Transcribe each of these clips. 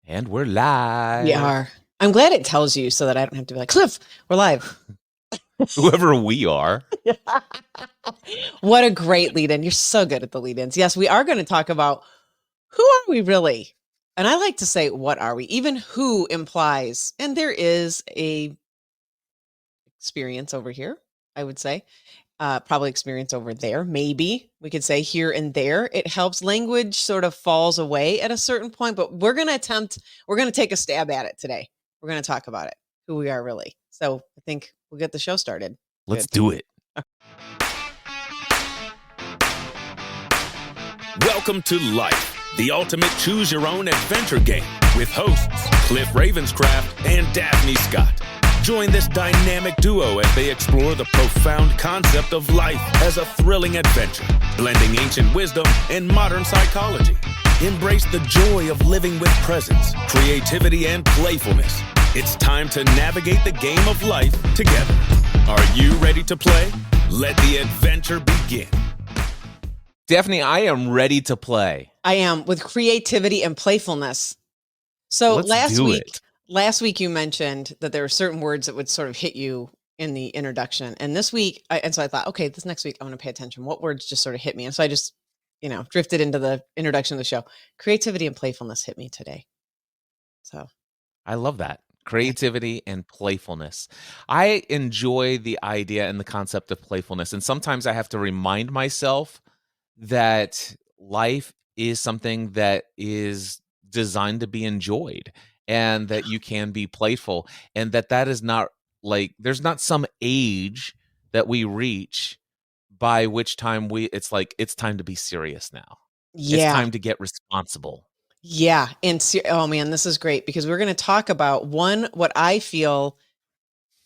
And we're We live. are. I'm glad it tells you so that I don't have to be like, Cliff, we're live. Whoever we are. What a great lead-in. You're so good at the lead-ins. Yes, we are going to talk about who are we really? And I like to say, what are we? Even who implies, and there is a experience over here, I would say. Probably experience over there. Maybe we could say here and there. It helps. Language sort of falls away at a certain point, but we're going to take a stab at it today. We're going to talk about it, who we are really. So I think we'll get the show started. Let's do it. Welcome to Life, the ultimate choose-your-own adventure game with hosts Cliff Ravenscraft and Daphne Scott. Join this dynamic duo as they explore the profound concept of life as a thrilling adventure, blending ancient wisdom and modern psychology. Embrace the joy of living with presence, creativity, and playfulness. It's time to navigate the game of life together. Are you ready to play? Let the adventure begin. Daphne, I am ready to play. I am, with creativity and playfulness. So last week you mentioned that there were certain words that would sort of hit you in the introduction. And this week, so I thought, okay, this next week I'm going to pay attention. What words just sort of hit me? And so I just, drifted into the introduction of the show. Creativity and playfulness hit me today. So I love that. Creativity and playfulness. I enjoy the idea and the concept of playfulness. And sometimes I have to remind myself that life is something that is designed to be enjoyed, and that you can be playful, and that is not like, there's not some age that we reach by which time it's like, it's time to be serious now. Yeah. It's time to get responsible. Yeah. And oh man, this is great, because we're going to talk about what I feel,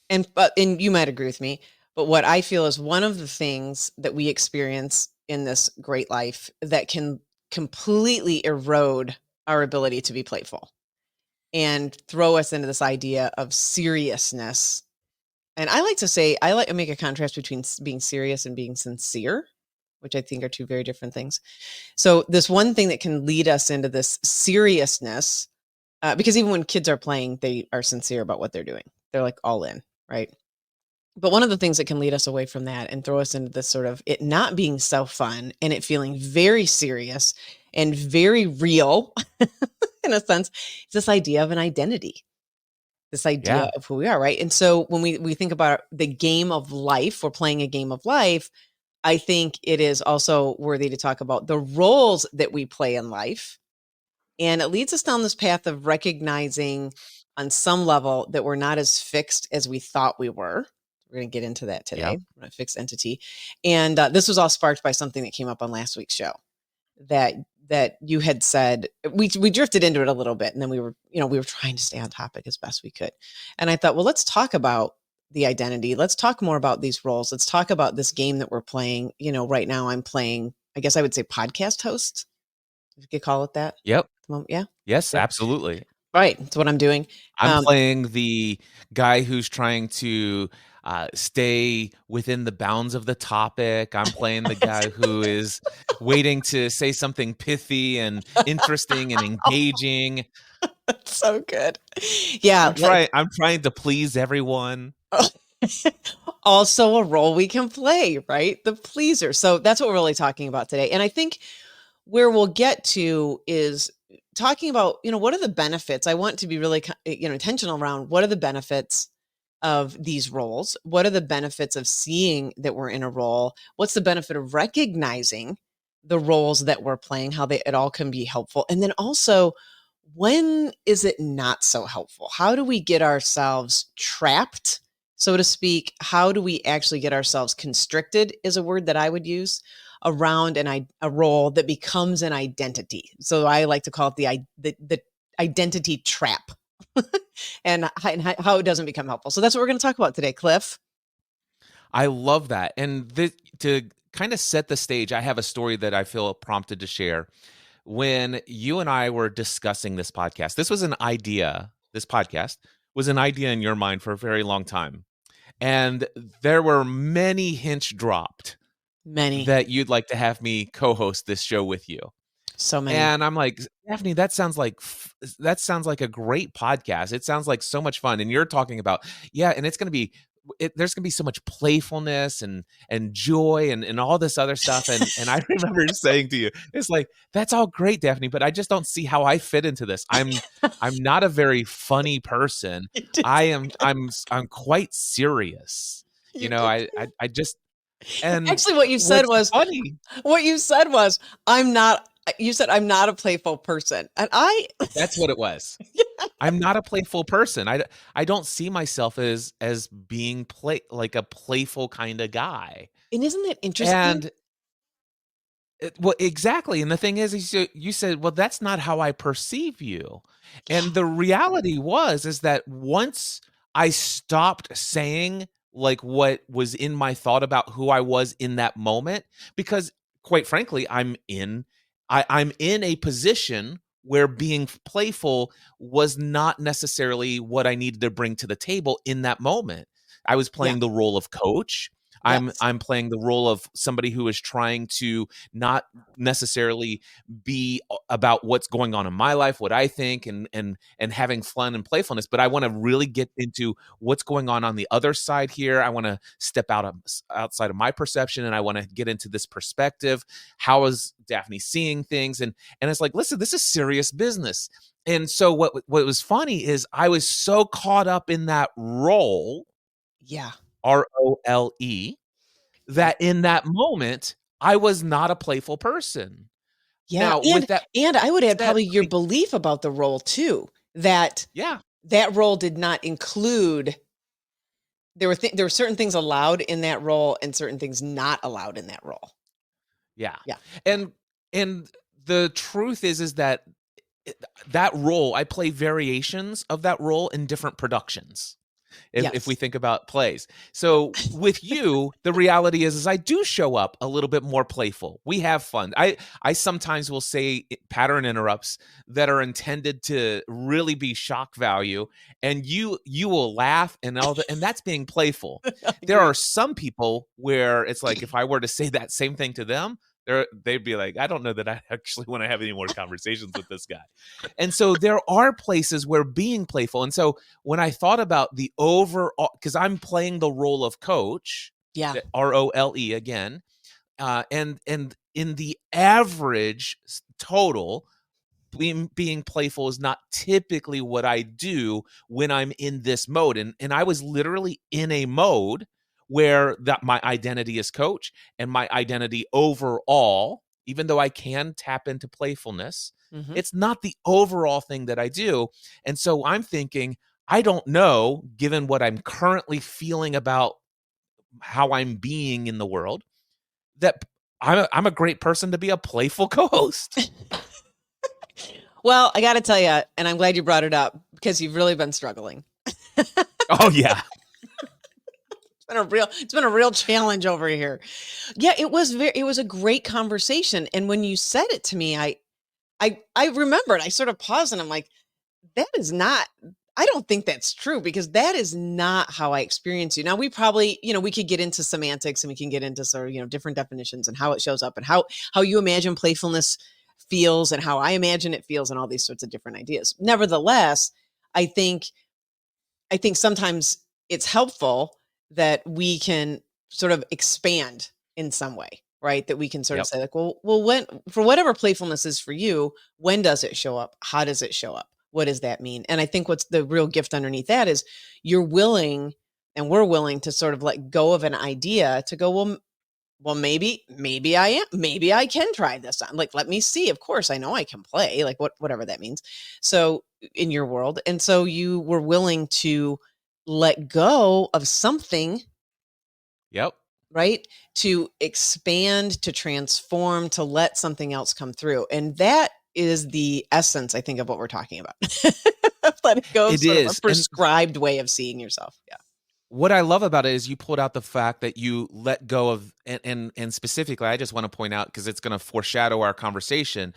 and you might agree with me, but what I feel is one of the things that we experience in this great life that can completely erode our ability to be playful and throw us into this idea of seriousness. And I like to make a contrast between being serious and being sincere, which I think are two very different things. So this one thing that can lead us into this seriousness, because even when kids are playing, they are sincere about what they're doing. They're like all in, right? But one of the things that can lead us away from that and throw us into this sort of it not being so fun and it feeling very serious and very real in a sense, is this idea of an identity, this idea of who we are, right? And so when we think about the game of life, we're playing a game of life, I think it is also worthy to talk about the roles that we play in life. And it leads us down this path of recognizing on some level that we're not as fixed as we thought we were. We're going to get into that today. We're a fixed entity. And this was all sparked by something that came up on last week's show that you had said. We drifted into it a little bit, and then we were trying to stay on topic as best we could. And I thought, well, let's talk about the identity. Let's talk more about these roles. Let's talk about this game that we're playing. Right now I'm playing, I guess I would say, podcast host, if you could call it that. Yep. Yeah. Yes, absolutely. Right. That's what I'm doing. I'm playing the guy who's trying to stay within the bounds of the topic. I'm playing the guy who is waiting to say something pithy and interesting and engaging. That's so good. Yeah. I'm trying to please everyone. Also a role we can play, right? The pleaser. So that's what we're really talking about today. And I think where we'll get to is talking about, what are the benefits? I want to be really, intentional around what are the benefits of these roles? What are the benefits of seeing that we're in a role? What's the benefit of recognizing the roles that we're playing, how it all can be helpful? And then also, when is it not so helpful? How do we get ourselves trapped, so to speak? How do we actually get ourselves constricted, is a word that I would use, around a role that becomes an identity. So I like to call it the identity trap. and how it doesn't become helpful. So that's what we're going to talk about today, Cliff. I love that. And to kind of set the stage, I have a story that I feel prompted to share. When you and I were discussing this podcast, this podcast was an idea in your mind for a very long time. And there were many hints dropped. Many. That you'd like to have me co-host this show with you. So many. And I'm like, Daphne, that sounds like a great podcast. It sounds like so much fun. And you're talking about, yeah, and there's gonna be so much playfulness and joy and all this other stuff. And I remember saying to you, it's like, that's all great, Daphne, but I just don't see how I fit into this. I'm not a very funny person. I'm quite serious. You I just and Actually, what you said what's was, funny. I'm not, you said, I'm not a playful person. And That's what it was. I'm not a playful person. I don't see myself as being like a playful kind of guy. and isn't it interesting? And well, exactly. And the thing is you said, well, that's not how I perceive you. And the reality is that once I stopped saying like what was in my thought about who I was in that moment, because quite frankly, I'm in a position where being playful was not necessarily what I needed to bring to the table in that moment. I was Yeah. playing the role of coach. Yes. I'm playing the role of somebody who is trying to not necessarily be about what's going on in my life, what I think, and having fun and playfulness. But I want to really get into what's going on the other side here. I want to step outside of my perception, and I want to get into this perspective. How is Daphne seeing things? And it's like, listen, this is serious business. And so what was funny is I was so caught up in that role. Yeah. ROLE, that in that moment, I was not a playful person. Yeah. Now, with that And I would add said, probably your belief about the role too, that yeah, that role did not include, there were certain things allowed in that role and certain things not allowed in that role. yeah. Yeah. And the truth is that that role, I play variations of that role in different productions. If we Yes. think about plays. So with you, the reality is I do show up a little bit more playful. We have fun. I sometimes will say pattern interrupts that are intended to really be shock value, and you will laugh and and that's being playful. There are some people where it's like if I were to say that same thing to them, they'd be like, I don't know that I actually want to have any more conversations with this guy. And so there are places where being playful. And so when I thought about the overall, because I'm playing the role of coach, Yeah. ROLE again, and in the average total, being playful is not typically what I do when I'm in this mode. And I was literally in a mode where that my identity is coach and my identity overall, even though I can tap into playfulness, Mhm. it's not the overall thing that I do. And so I'm thinking, I don't know, given what I'm currently feeling about how I'm being in the world, that I'm a great person to be a playful co-host. Well, I got to tell you, and I'm glad you brought it up because you've really been struggling. Oh yeah. It's been a real challenge over here. Yeah, it was a great conversation. And when you said it to me, I remembered, I sort of paused and I'm like, that is not, I don't think that's true because that is not how I experience you. Now we probably, we could get into semantics and we can get into sort of, different definitions and how it shows up and how you imagine playfulness feels and how I imagine it feels and all these sorts of different ideas. Nevertheless, I think sometimes it's helpful that we can sort of expand in some way, right? That we can sort of say like, well, when, for whatever playfulness is for you, when does it show up? How does it show up? What does that mean? And I think what's the real gift underneath that is you're willing and we're willing to sort of let go of an idea to go, well, maybe I am, maybe I can try this on. Like, let me see. Of course, I know I can play, like whatever that means. So in your world. And so you were willing to let go of something. Yep. Right. To expand, to transform, to let something else come through. And that is the essence, I think, of what we're talking about. Letting go of sort of a prescribed way of seeing yourself. Yeah. What I love about it is you pulled out the fact that you let go of, and specifically, I just want to point out, because it's going to foreshadow our conversation,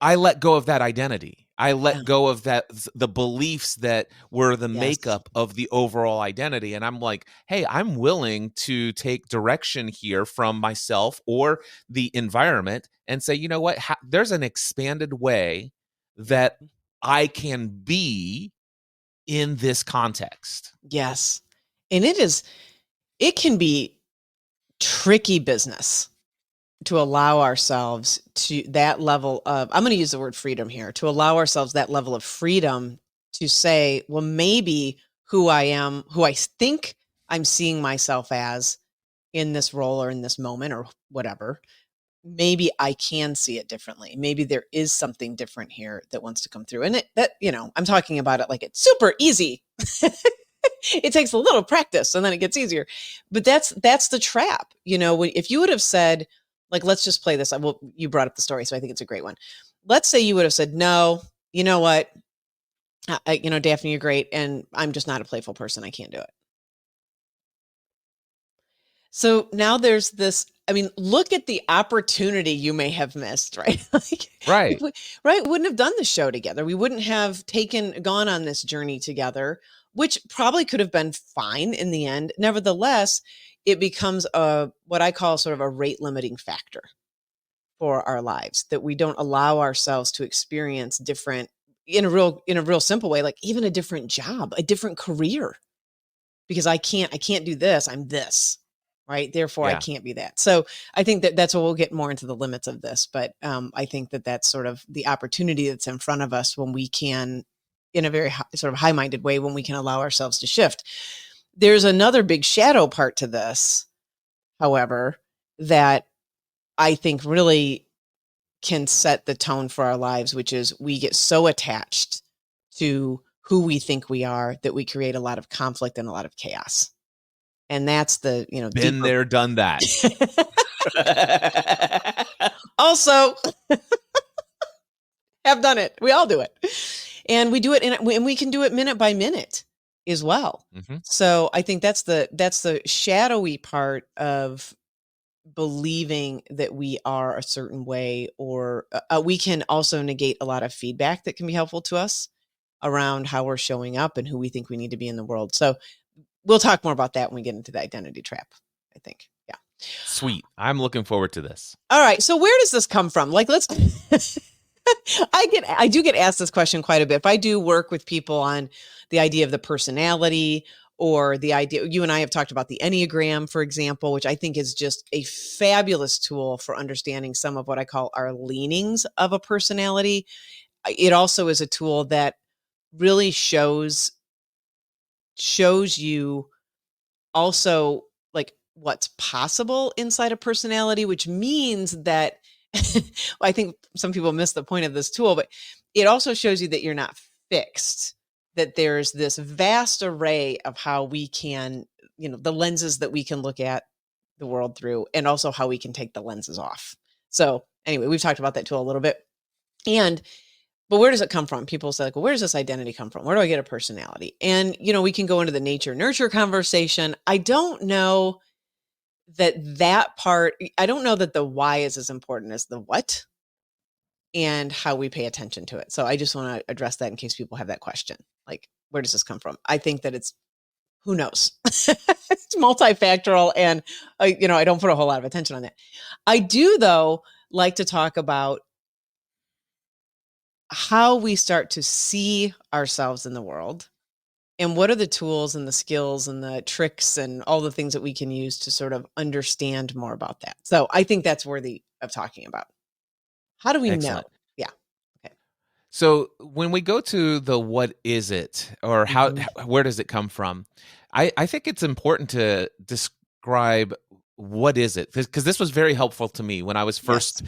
I let go of that identity. I let go of the beliefs that were the makeup of the overall identity. And I'm like, hey, I'm willing to take direction here from myself or the environment and say, you know what, there's an expanded way that I can be in this context. Yes. And it can be tricky business to allow ourselves to that level of, I'm going to use the word freedom here, to allow ourselves that level of freedom to say, well, maybe who I am, who I think I'm seeing myself as in this role or in this moment or whatever, maybe I can see it differently. Maybe there is something different here that wants to come through. And I'm talking about it like it's super easy. It takes a little practice and then it gets easier. But that's the trap. If you would have said, like, let's just play this. Well, you brought up the story, so I think it's a great one. Let's say you would have said, no, you know what? Daphne, you're great. And I'm just not a playful person. I can't do it. So now there's this, look at the opportunity you may have missed, right? Right. Right. We wouldn't have done the show together. We wouldn't have gone on this journey together, which probably could have been fine in the end. Nevertheless, it becomes what I call sort of a rate limiting factor for our lives, that we don't allow ourselves to experience different in a real simple way, like even a different job, a different career, because I can't do this. I'm this, right? Therefore, I can't be that. So I think that's what we'll get more into the limits of this. But I think that's sort of the opportunity that's in front of us when we can, in a very sort of high-minded way, when we can allow ourselves to shift. There's another big shadow part to this, however, that I think really can set the tone for our lives, which is we get so attached to who we think we are that we create a lot of conflict and a lot of chaos. And that's the, been there, done that. Also, have done it. We all do it. And we do it, and we can do it minute by minute as well. Mm-hmm. So I think that's the shadowy part of believing that we are a certain way, or we can also negate a lot of feedback that can be helpful to us around how we're showing up and who we think we need to be in the world. So we'll talk more about that when we get into the identity trap, I think. Yeah. Sweet. I'm looking forward to this. All right. So where does this come from? Like, let's I do get asked this question quite a bit. If I do work with people on the idea of the personality, or the idea, you and I have talked about the Enneagram, for example, which I think is just a fabulous tool for understanding some of what I call our leanings of a personality. It also is a tool that really shows you also like what's possible inside a personality, which means that I think some people miss the point of this tool, but it also shows you that you're not fixed, that there's this vast array of how we can, the lenses that we can look at the world through, and also how we can take the lenses off. So anyway, we've talked about that tool a little bit. But where does it come from? People say, like, well, where does this identity come from? Where do I get a personality? And, we can go into the nature nurture conversation. I don't know that part, I don't know that the why is as important as the what and how we pay attention to it. So I just want to address that in case people have that question. Like, where does this come from? I think that it's, who knows? It's multifactorial, and I don't put a whole lot of attention on that. I do, though, like to talk about how we start to see ourselves in the world, and what are the tools and the skills and the tricks and all the things that we can use to sort of understand more about that. So I think that's worthy of talking about. How do we know? Yeah. Okay. So when we go to the what is it, or where does it come from? I think it's important to describe what is it, because this was very helpful to me when I was first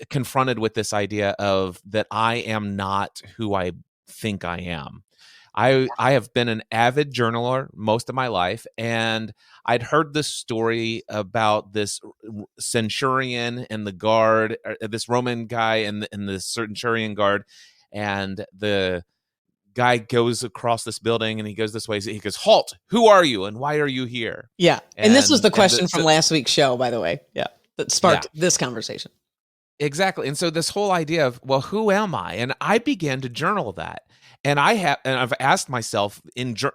confronted with this idea of that I am not who I think I am. I have been an avid journaler most of my life, and I'd heard this story about this centurion and the guard, this Roman guy and the centurion guard, and the guy goes across this building and he goes this way. He goes, "Halt! Who are you, and why are you here?" Yeah, and this was the question from last week's show, by the way. Yeah, that sparked this conversation. Exactly. And so this whole idea of, well, who am I? And I began to journal that. And I've asked myself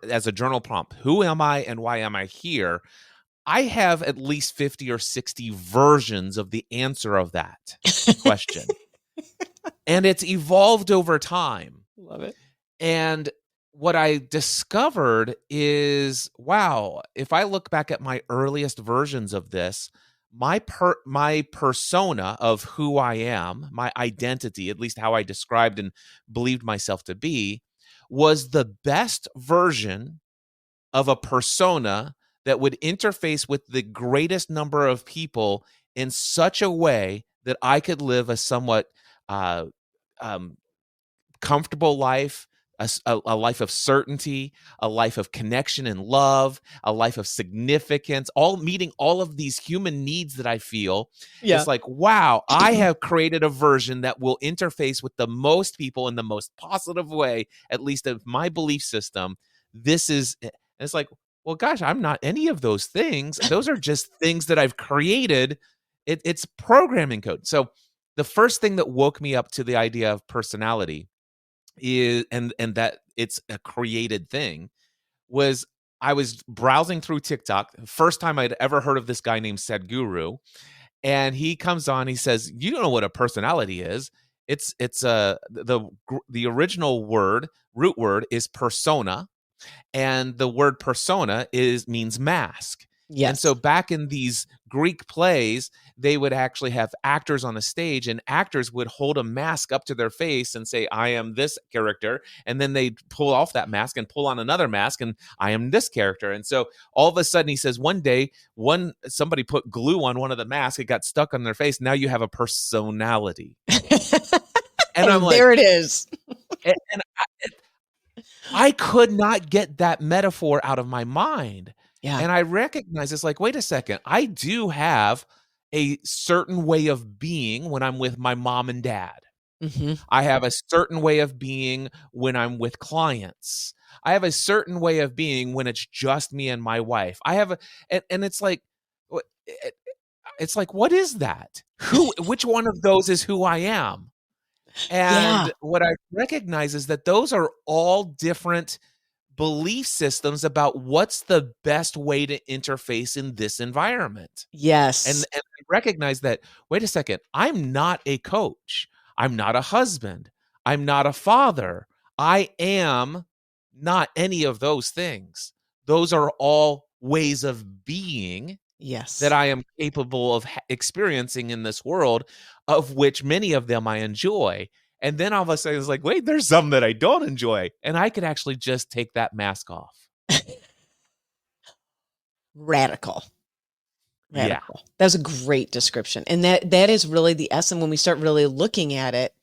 as a journal prompt, who am I and why am I here? I have at least 50 or 60 versions of the answer of that question. And it's evolved over time. Love it. And what I discovered is, wow, if I look back at my earliest versions of this, my persona of who I am, my identity, at least how I described and believed myself to be, was the best version of a persona that would interface with the greatest number of people in such a way that I could live a somewhat comfortable life, a life of certainty, a life of connection and love, a life of significance, all meeting all of these human needs that I feel. Yeah. It's like, wow, I have created a version that will interface with the most people in the most positive way, at least of my belief system. It's like, well, gosh, I'm not any of those things. Those are just things that I've created. It's programming code. So the first thing that woke me up to the idea of personality is, and that it's a created thing, was I was browsing through TikTok. First time I'd ever heard of this guy named Sadhguru. And he comes on, he says, you don't know what a personality is. It's the original root word is persona. And the word persona means mask. Yes. And so back in these Greek plays, they would actually have actors on the stage, and actors would hold a mask up to their face and say, I am this character. And then they'd pull off that mask and pull on another mask, and I am this character. And so all of a sudden, he says, one day, somebody put glue on one of the masks, it got stuck on their face. Now you have a personality. And I'm like, there it is. And I could not get that metaphor out of my mind. Yeah. And I recognize it's like, wait a second, I do have a certain way of being when I'm with my mom and dad. Mm-hmm. I have a certain way of being when I'm with clients. I have a certain way of being when it's just me and my wife. And it's like, what is that? Which one of those is who I am? And what I recognize is that those are all different belief systems about what's the best way to interface in this environment. Yes. And I recognize that, wait a second, I'm not a coach. I'm not a husband. I'm not a father. I am not any of those things. Those are all ways of being that I am capable of experiencing in this world, of which many of them I enjoy. And then all of a sudden it's like, wait, there's some that I don't enjoy. And I could actually just take that mask off. Radical. Yeah. That's a great description. And that is really the essence. When we start really looking at it,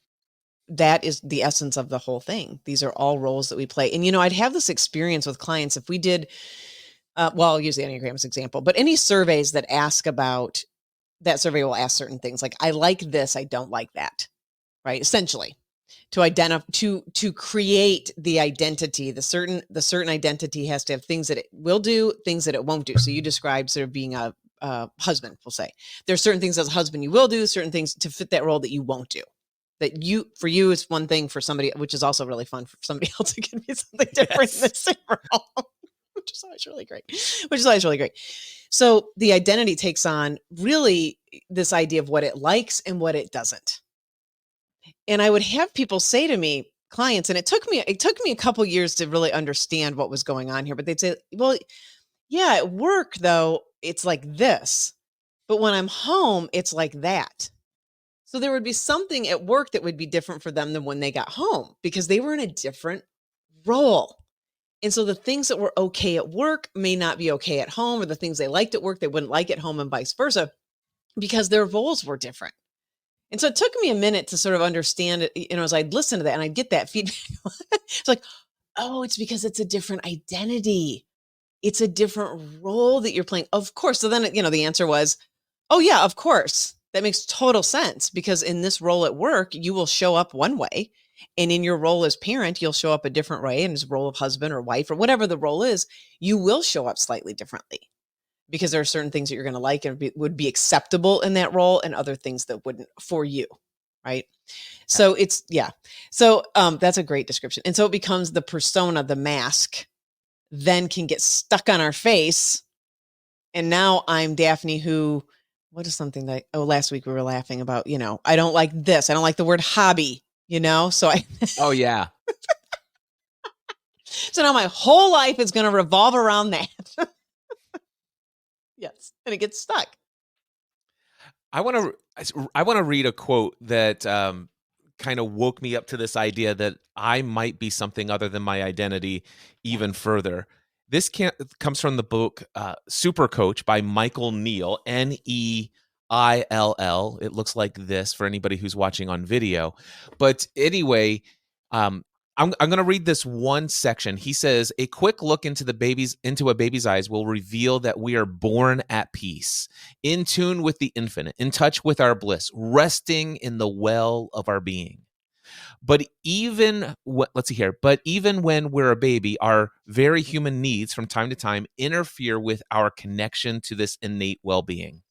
that is the essence of the whole thing. These are all roles that we play. And, I'd have this experience with clients. If we did, I'll use the Enneagram as an example, but any surveys that ask about, that survey will ask certain things like, I like this, I don't like that. Right. Essentially to identify, to create the identity, the certain identity has to have things that it will do, things that it won't do. So you described sort of being a husband, we'll say there's certain things as a husband you will do, certain things to fit that role that you won't do. That for you is one thing, for somebody, which is also really fun for somebody else, it can be something different in the same role, which is always really great. So the identity takes on really this idea of what it likes and what it doesn't. And I would have people say to me, clients, and it took me a couple years to really understand what was going on here, but they'd say, well, yeah, at work though, it's like this, but when I'm home, it's like that. So there would be something at work that would be different for them than when they got home, because they were in a different role. And so the things that were okay at work may not be okay at home, or the things they liked at work, they wouldn't like at home, and vice versa, because their roles were different. And so it took me a minute to sort of understand it, as I'd listen to that and I'd get that feedback. It's like, oh, it's because it's a different identity. It's a different role that you're playing. Of course. So then, the answer was, oh yeah, of course. That makes total sense, because in this role at work, you will show up one way, and in your role as parent, you'll show up a different way. And as role of husband or wife or whatever the role is, you will show up slightly differently, because there are certain things that you're going to like and would be acceptable in that role, and other things that wouldn't for you. Right. So So that's a great description. And so it becomes the persona, the mask, then can get stuck on our face And now I'm Daphne who, what is something that, last week we were laughing about, I don't like this. I don't like the word hobby, so Oh yeah. so now my whole life is going to revolve around that. Yes. And it gets stuck. I want to read a quote that kind of woke me up to this idea that I might be something other than my identity even further. This comes from the book Super Coach by Michael Neill, Neill. It looks like this for anybody who's watching on video. But anyway, I'm going to read this one section. He says, a quick look into a baby's eyes will reveal that we are born at peace, in tune with the infinite, in touch with our bliss, resting in the well of our being. But even when we're a baby, our very human needs from time to time interfere with our connection to this innate well-being.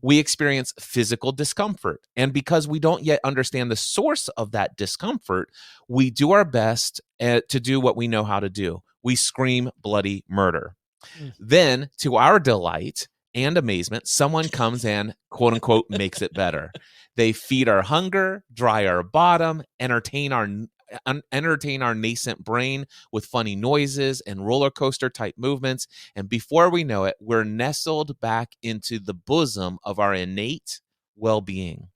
We experience physical discomfort, and because we don't yet understand the source of that discomfort, we do our best to do what we know how to do. We scream bloody murder. Then, to our delight and amazement, someone comes and, quote unquote, makes it better. They feed our hunger, dry our bottom, entertain our nascent brain with funny noises and roller coaster type movements. And before we know it, we're nestled back into the bosom of our innate well-being.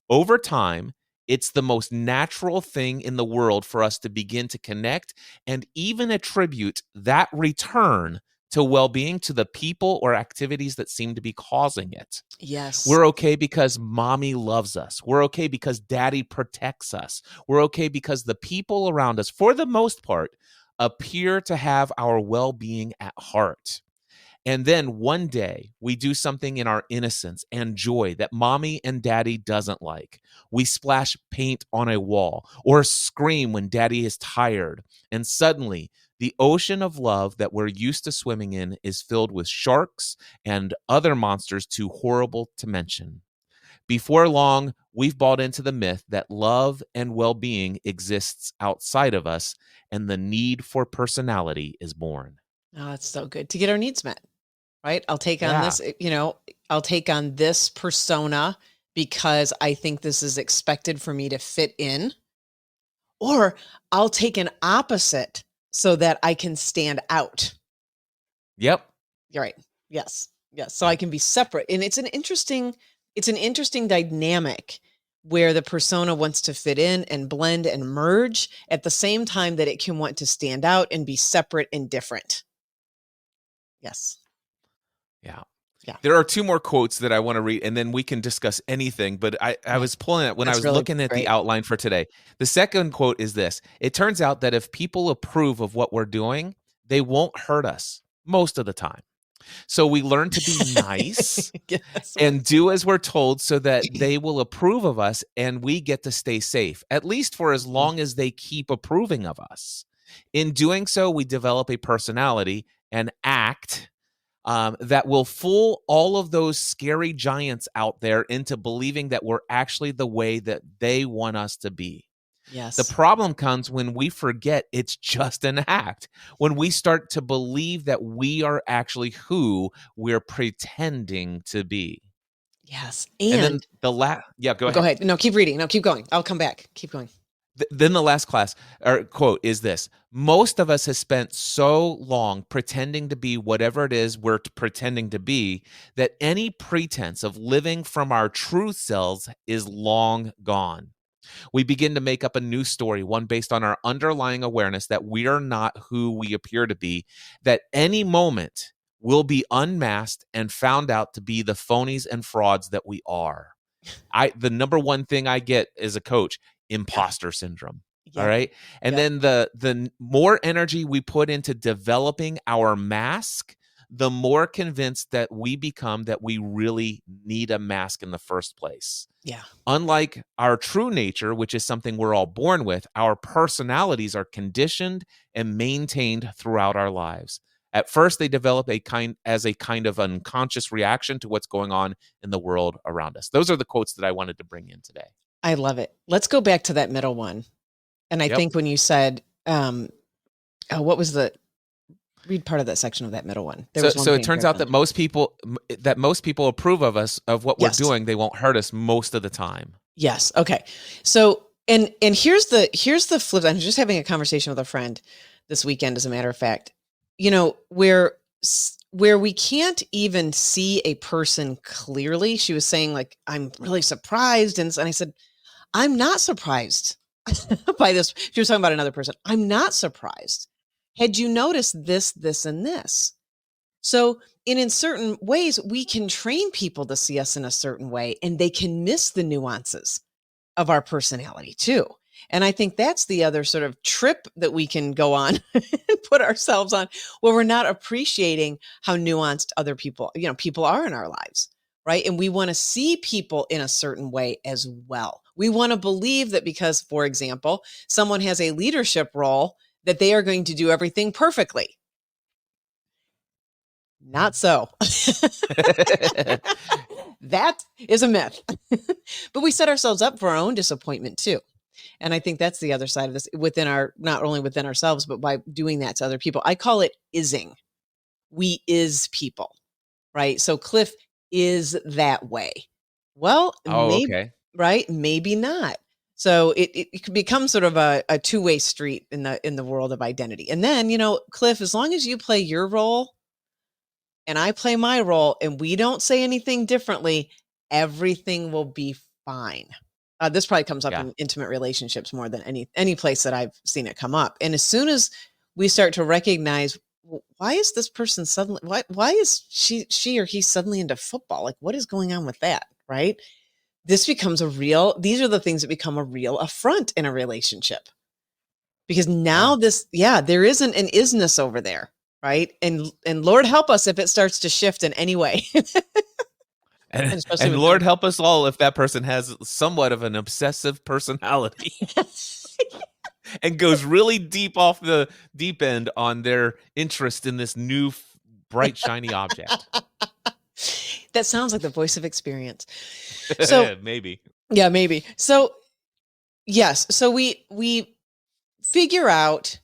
Over time, it's the most natural thing in the world for us to begin to connect and even attribute that return to well-being to the people or activities that seem to be causing it. Yes. We're okay because mommy loves us. We're okay because daddy protects us. We're okay because the people around us, for the most part, appear to have our well-being at heart. And then one day we do something in our innocence and joy that mommy and daddy doesn't like. We splash paint on a wall or scream when daddy is tired. And suddenly the ocean of love that we're used to swimming in is filled with sharks and other monsters too horrible to mention. Before long, we've bought into the myth that love and well-being exists outside of us, and the need for personality is born. Oh, that's so good to get our needs met, right? I'll take on this, I'll take on this persona because I think this is expected for me to fit in, or I'll take an opposite so that I can stand out. Yep. You're right. Yes. So I can be separate. And it's an interesting dynamic where the persona wants to fit in and blend and merge at the same time that it can want to stand out and be separate and different. Yes. Yeah. Yeah. There are two more quotes that I want to read, and then we can discuss anything. But I was pulling it when I was really looking at the outline for today. The second quote is this. It turns out that if people approve of what we're doing, they won't hurt us most of the time. So we learn to be nice and do as we're told so that they will approve of us and we get to stay safe, at least for as long as they keep approving of us. In doing so, we develop a personality and act that will fool all of those scary giants out there into believing that we're actually the way that they want us to be. Yes. The problem comes when we forget it's just an act, when we start to believe that we are actually who we're pretending to be. Yes. And then the go ahead. Go ahead. No, keep reading. No, keep going. I'll come back. Keep going. Then the last quote is this. Most of us have spent so long pretending to be whatever it is we're pretending to be that any pretense of living from our true selves is long gone. We begin to make up a new story, one based on our underlying awareness that we are not who we appear to be, that any moment will be unmasked and found out to be the phonies and frauds that we are. The number one thing I get as a coach, imposter syndrome. Yeah. All right. And then the more energy we put into developing our mask, the more convinced that we become that we really need a mask in the first place. Yeah. Unlike our true nature, which is something we're all born with, our personalities are conditioned and maintained throughout our lives. At first, they develop as a kind of unconscious reaction to what's going on in the world around us. Those are the quotes that I wanted to bring in today. I love it. Let's go back to that middle one. And I think when you said, what was the Read part of that section of that middle one. There So, was one so it thing turns there out that then. most people approve of us, of what Yes. we're doing. They won't hurt us most of the time. Yes. Okay. So, and here's the flip. I'm just having a conversation with a friend this weekend, as a matter of fact, where we can't even see a person clearly. She was saying, like, I'm really surprised. And I said, I'm not surprised by this. She was talking about another person. I'm not surprised. Had you noticed this, this, and this? So in certain ways, we can train people to see us in a certain way, and they can miss the nuances of our personality too. And I think that's the other sort of trip that we can go on and put ourselves on, where we're not appreciating how nuanced other people, people are in our lives, right? And we want to see people in a certain way as well. We want to believe that because, for example, someone has a leadership role, that they are going to do everything perfectly. Not so. That is a myth. But we set ourselves up for our own disappointment too. And I think that's the other side of this, not only within ourselves, but by doing that to other people. I call it ising. We is people, right? So Cliff is that way. Well, maybe, Okay. right? Maybe not. So it can become sort of a two-way street in the world of identity. And then, Cliff, as long as you play your role and I play my role and we don't say anything differently, everything will be fine. This probably comes up in intimate relationships more than any place that I've seen it come up. And as soon as we start to recognize, why is this person suddenly, why is she or he suddenly into football? Like, what is going on with that? Right? These are the things that become a real affront in a relationship. Because now there isn't an isness over there. Right. And Lord help us if it starts to shift in any way. And Lord help us all if that person has somewhat of an obsessive personality and goes really deep off the deep end on their interest in this new bright, shiny object. That sounds like the voice of experience. So maybe. Yeah, maybe. So yes. So we figure out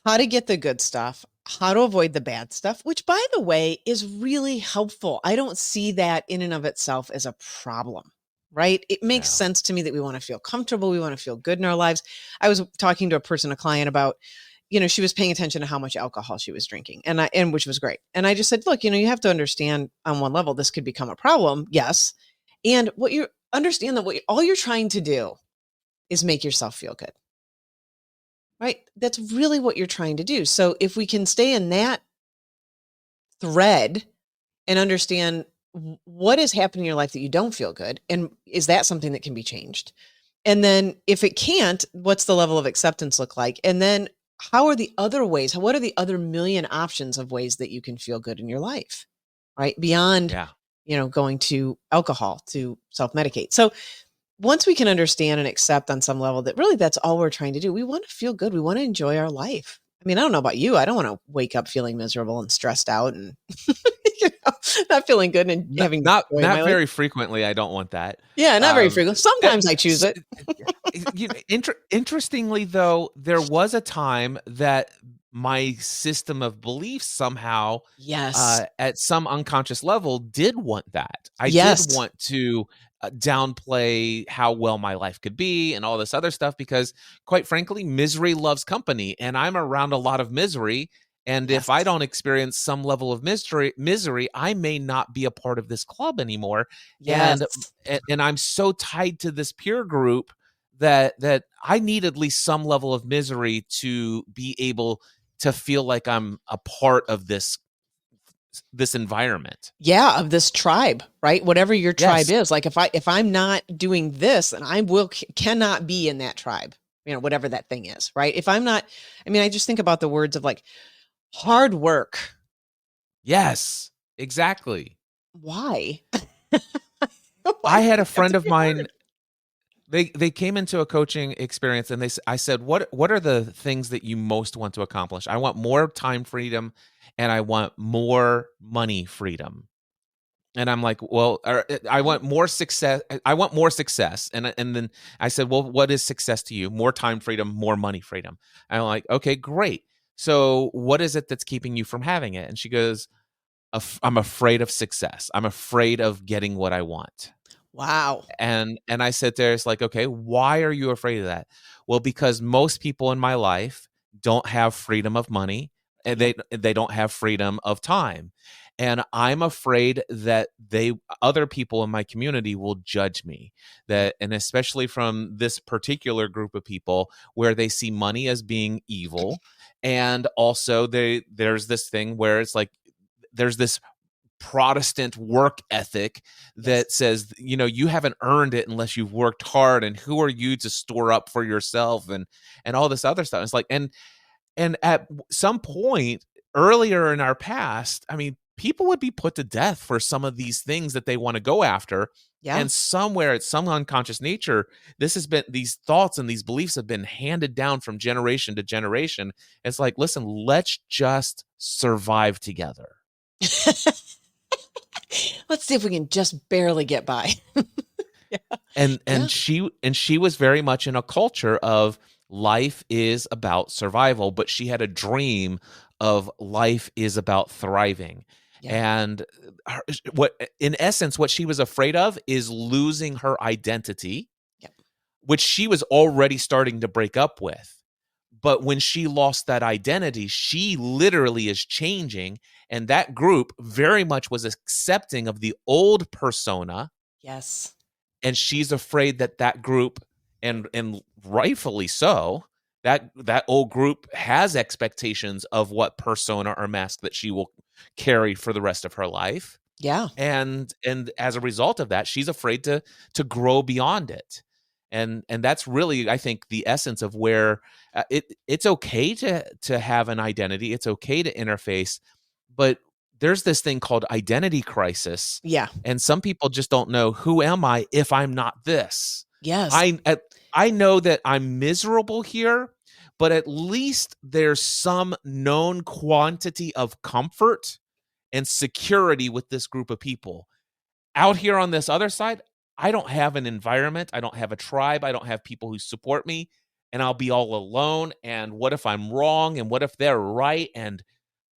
how to get the good stuff, how to avoid the bad stuff, which, by the way, is really helpful. I don't see that in and of itself as a problem, right? It makes sense to me that we want to feel comfortable. We want to feel good in our lives. I was talking to a client about, she was paying attention to how much alcohol she was drinking, and which was great. And I just said, look, you have to understand on one level, this could become a problem. Yes. And understand that all you're trying to do is make yourself feel good. Right? That's really what you're trying to do. So if we can stay in that thread and understand what is happening in your life that you don't feel good, and is that something that can be changed? And then if it can't, what's the level of acceptance look like? And then how are the other ways? What are the other million options of ways that you can feel good in your life? Right? Beyond, going to alcohol to self-medicate. So once we can understand and accept on some level that really that's all we're trying to do, we want to feel good. We want to enjoy our life. I mean, I don't know about you. I don't want to wake up feeling miserable and stressed out and not feeling good and having not very frequently. I don't want that. Yeah, not very frequently. Sometimes I choose it. Interestingly, though, there was a time that my system of beliefs somehow, at some unconscious level, did want that. I did want to downplay how well my life could be and all this other stuff, because quite frankly, misery loves company, and I'm around a lot of misery. And if I don't experience some level of misery, I may not be a part of this club anymore. And I'm so tied to this peer group that I need at least some level of misery to be able to feel like I'm a part of this environment. Yeah, of this tribe, right? Whatever your tribe is. Like if I'm not doing this, and I cannot be in that tribe, whatever that thing is, right? If I'm not, I just think about the words of like hard work. Yes, exactly. Why? I had a friend of mine, they came into a coaching experience, and I said, what are the things that you most want to accomplish? I want more time freedom, and I want more money freedom. And I'm like, well, I want more success. I want more success. And then I said, well, what is success to you? More time freedom, more money freedom. And I'm like, okay, great. So what is it that's keeping you from having it? And she goes, I'm afraid of success. I'm afraid of getting what I want. Wow. And I sit there, it's like, okay, why are you afraid of that? Well, because most people in my life don't have freedom of money, and they don't have freedom of time. And I'm afraid that other people in my community will judge me. And especially from this particular group of people where they see money as being evil. And also there's this thing where it's like there's this Protestant work ethic that says, you haven't earned it unless you've worked hard, and who are you to store up for yourself and all this other stuff. It's like, and at some point earlier in our past, I mean, people would be put to death for some of these things that they want to go after. Yeah. And somewhere at some unconscious nature, these thoughts and these beliefs have been handed down from generation to generation. It's like, listen, let's just survive together. Let's see if we can just barely get by. And she was very much in a culture of life is about survival, but she had a dream of life is about thriving. Yeah. And in essence, what she was afraid of is losing her identity, which she was already starting to break up with. But when she lost that identity, she literally is changing. And that group very much was accepting of the old persona. Yes. And she's afraid that group, and rightfully so, that old group has expectations of what persona or mask that she will carry for the rest of her life. Yeah. And as a result of that, she's afraid to grow beyond it. And that's really, I think, the essence of where it's okay to have an identity. It's okay to interface, but there's this thing called identity crisis. Yeah. And some people just don't know, who am I if I'm not this? Yes. I know that I'm miserable here, but at least there's some known quantity of comfort and security with this group of people. Out here on this other side, I don't have an environment. I don't have a tribe. I don't have people who support me, and I'll be all alone. And what if I'm wrong? And what if they're right? And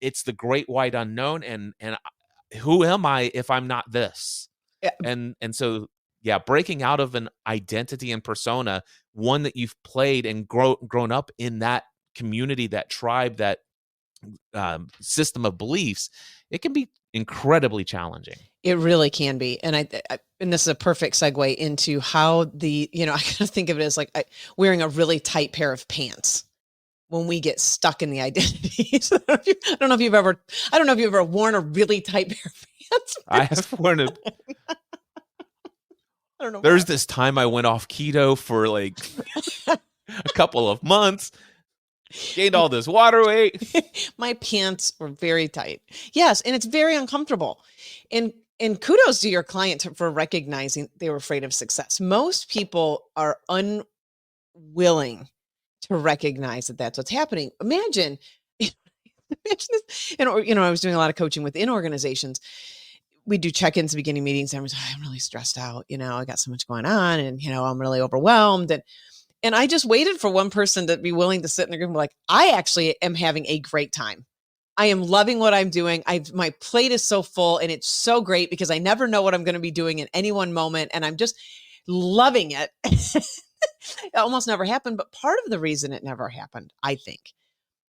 it's the great white unknown. And who am I if I'm not this? Yeah. And so, yeah, breaking out of an identity and persona, one that you've played and grown up in that community, that tribe, that system of beliefs, it can be incredibly challenging. It really can be. And and this is a perfect segue into how I kind of think of it as like wearing a really tight pair of pants when we get stuck in the identities. I don't know if you've ever worn a really tight pair of pants. I have worn it. I don't know. There's this time I went off keto for like a couple of months. Gained all this water weight. My pants were very tight. Yes, and it's very uncomfortable. And kudos to your client for recognizing they were afraid of success. Most people are unwilling to recognize that that's what's happening. Imagine this. And I was doing a lot of coaching within organizations. We do check-ins, beginning meetings. And I was, I'm really stressed out. I got so much going on, and I'm really overwhelmed. And I just waited for one person to be willing to sit in the group and be like, I actually am having a great time. I am loving what I'm doing. My plate is so full, and it's so great because I never know what I'm going to be doing in any one moment. And I'm just loving it. It almost never happened. But part of the reason it never happened, I think,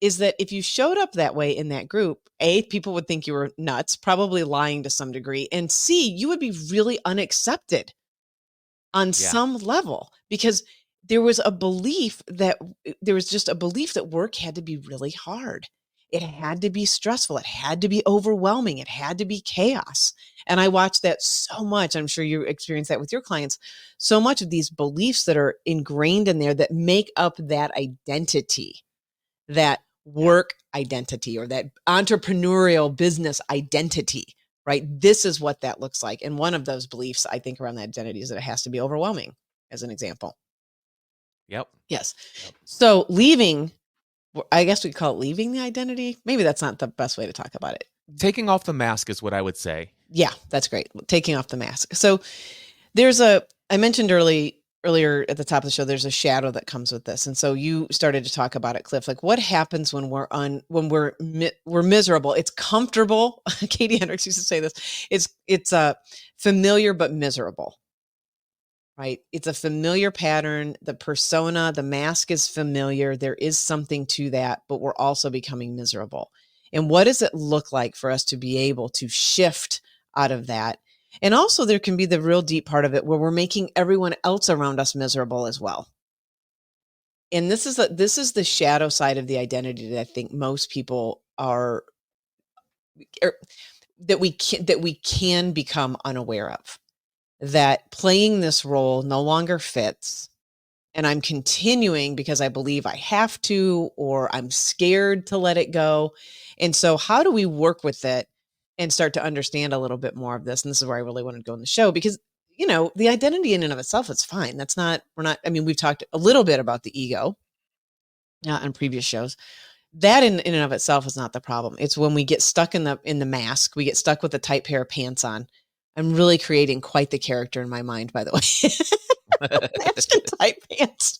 is that if you showed up that way in that group, A, people would think you were nuts, probably lying to some degree. And C, you would be really unaccepted on some level, because there was just a belief that work had to be really hard. It had to be stressful. It had to be overwhelming. It had to be chaos. And I watched that so much. I'm sure you experience that with your clients. So much of these beliefs that are ingrained in there that make up that identity, that work identity, or that entrepreneurial business identity, right? This is what that looks like. And one of those beliefs, I think, around that identity is that it has to be overwhelming, as an example. Yep. Yes. Yep. So leaving, I guess we call it leaving the identity. Maybe that's not the best way to talk about it. Taking off the mask is what I would say. Yeah, that's great. Taking off the mask. So I mentioned earlier at the top of the show, there's a shadow that comes with this. And so you started to talk about it, Cliff. Like, what happens when we're miserable? It's comfortable. Katie Hendricks used to say this. It's familiar but miserable. Right? It's a familiar pattern. The persona, the mask is familiar. There is something to that, but we're also becoming miserable. And what does it look like for us to be able to shift out of that? And also there can be the real deep part of it where we're making everyone else around us miserable as well. And this is the shadow side of the identity that I think most people that we can become unaware of. That playing this role no longer fits, and I'm continuing because I believe I have to, or I'm scared to let it go. And so how do we work with it and start to understand a little bit more of this? And this is where I really want to go in the show, because, the identity in and of itself is fine. We've talked a little bit about the ego on previous shows. That in and of itself is not the problem. It's when we get stuck in the mask, we get stuck with a tight pair of pants on. I'm really creating quite the character in my mind, by the way. Mask and tight pants.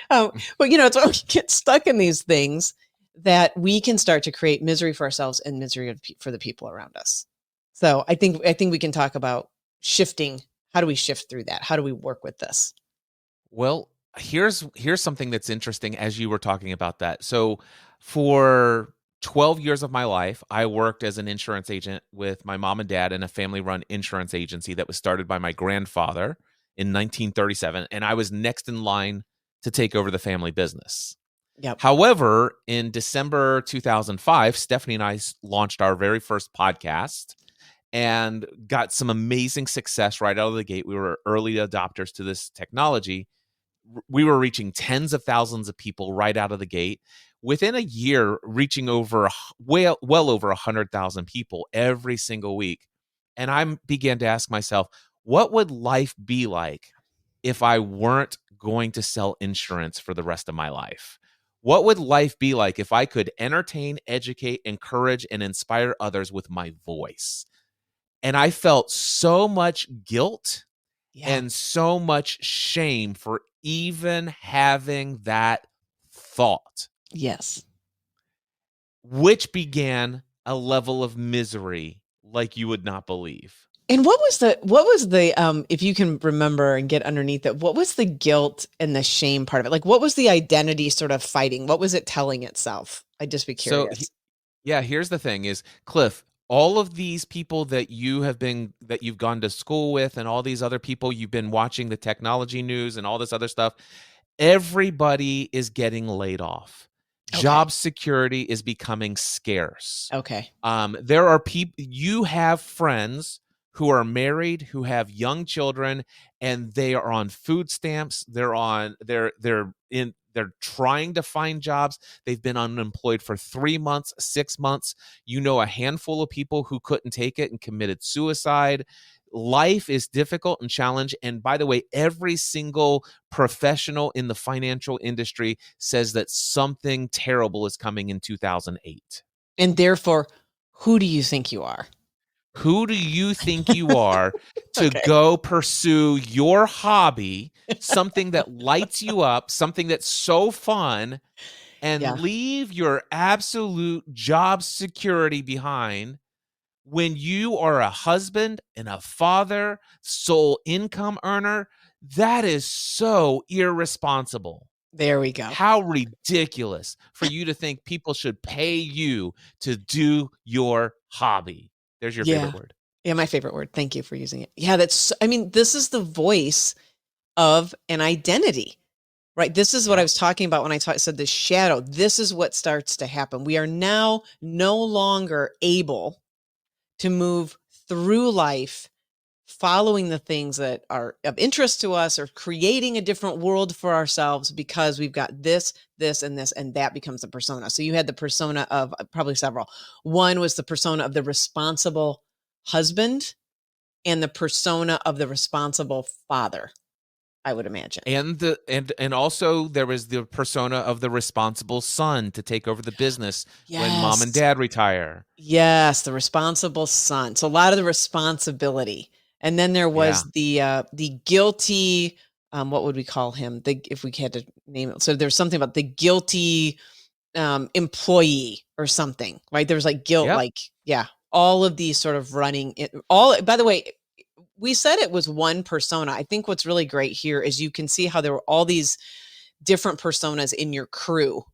But it's when we get stuck in these things that we can start to create misery for ourselves and misery for the people around us. So I think we can talk about shifting. How do we shift through that? How do we work with this? Well, here's something that's interesting as you were talking about that. So for 12 years of my life, I worked as an insurance agent with my mom and dad in a family-run insurance agency that was started by my grandfather in 1937, and I was next in line to take over the family business. Yep. However, in December 2005, Stephanie and I launched our very first podcast and got some amazing success right out of the gate. We were early adopters to this technology. We were reaching tens of thousands of people right out of the gate. Within a year, reaching over well over 100,000 people every single week. And I began to ask myself, what would life be like if I weren't going to sell insurance for the rest of my life? What would life be like if I could entertain, educate, encourage, and inspire others with my voice? And I felt so much guilt and so much shame for even having that thought. Yes. Which began a level of misery like you would not believe. And what was the if you can remember and get underneath it, what was the guilt and the shame part of it? Like, what was the identity sort of fighting? What was it telling itself? I'd just be curious. So, here's the thing is, Cliff, all of these people that you've gone to school with and all these other people, you've been watching the technology news and all this other stuff, everybody is getting laid off. Okay. Job security is becoming scarce. Okay. There are people, you have friends who are married, who have young children, and they are on food stamps. They're trying to find jobs. They've been unemployed for 3 months, 6 months. A handful of people who couldn't take it and committed suicide. Life is difficult and challenging. And by the way, every single professional in the financial industry says that something terrible is coming in 2008. And therefore, who do you think you are? Who do you think you are to go pursue your hobby, something that lights you up, something that's so fun, and leave your absolute job security behind when you are a husband and a father, sole income earner? That is so irresponsible. There we go. How ridiculous for you to think people should pay you to do your hobby. There's your favorite word. Yeah, my favorite word. Thank you for using it. Yeah, this is the voice of an identity, right? This is what I was talking about when I said the shadow. This is what starts to happen. We are now no longer able to move through life following the things that are of interest to us or creating a different world for ourselves because we've got this, and this, and that becomes the persona. So you had the persona of probably several. One was the persona of the responsible husband and the persona of the responsible father, I would imagine. And also there was the persona of the responsible son to take over the business when mom and dad retire. Yes, the responsible son. So a lot of the responsibility. And then there was the guilty what would we call him? If we had to name it. So there's something about the guilty employee or something, right? There's like guilt, Yep. all of these sort of running it all. By the way, we said it was one persona. I think what's really great here is you can see how there were all these different personas in your crew.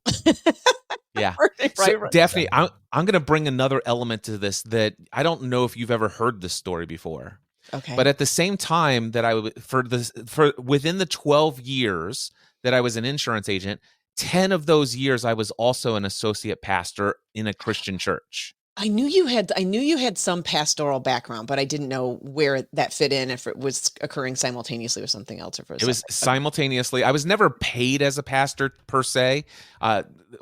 Yeah. Right. So Daphne, I'm going to bring another element to this that I don't know if you've ever heard this story before. Okay. But at the same time that for within the 12 years that I was an insurance agent, 10 of those years I was also an associate pastor in a Christian church. I knew you had some pastoral background, but I didn't know where that fit in, if it was occurring simultaneously with something else, or if it was simultaneously. I was never paid as a pastor per se.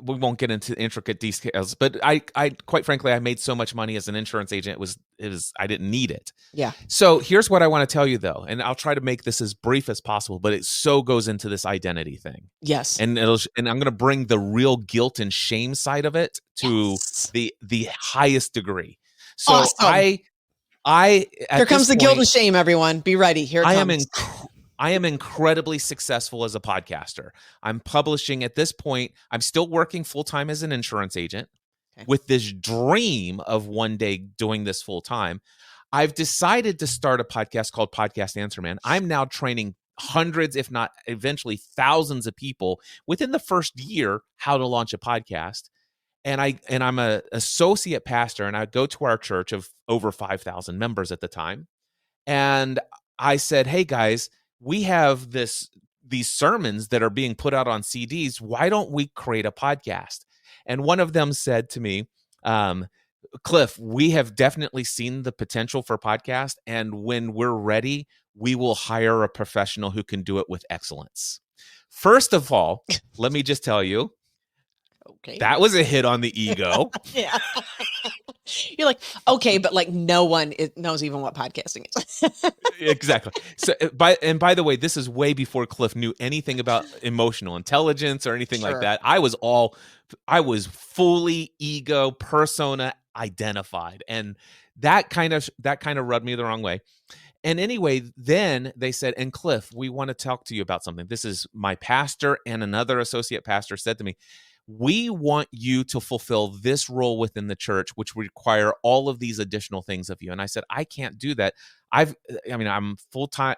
We won't get into intricate details, but I quite frankly, I made so much money as an insurance agent. It was I didn't need it. Yeah. So here's what I want to tell you though, and I'll try to make this as brief as possible, but it so goes into this identity thing. Yes. And I'm going to bring the real guilt and shame side of it to the highest degree. So awesome. Here comes the guilt and shame, everyone. Be ready. Here it comes. I am incredibly successful as a podcaster. I'm publishing at this point. I'm still working full-time as an insurance agent with this dream of one day doing this full-time. I've decided to start a podcast called Podcast Answer Man. I'm now training hundreds, if not eventually thousands of people within the first year how to launch a podcast. And I'm an associate pastor, and I go to our church of over 5,000 members at the time. And I said, hey guys, we have these sermons that are being put out on CDs. Why don't we create a podcast? And one of them said to me, Cliff, we have definitely seen the potential for podcast. And when we're ready, we will hire a professional who can do it with excellence. First of all, let me just tell you, that was a hit on the ego. Yeah. You're like, okay, but like no one knows even what podcasting is. Exactly. So by the way, this is way before Cliff knew anything about emotional intelligence or anything like that. I was fully ego persona identified, and that kind of rubbed me the wrong way. And anyway, then they said, and Cliff, we want to talk to you about something. This is my pastor and another associate pastor said to me, we want you to fulfill this role within the church, which require all of these additional things of you. And I said, I can't do that. I'm full-time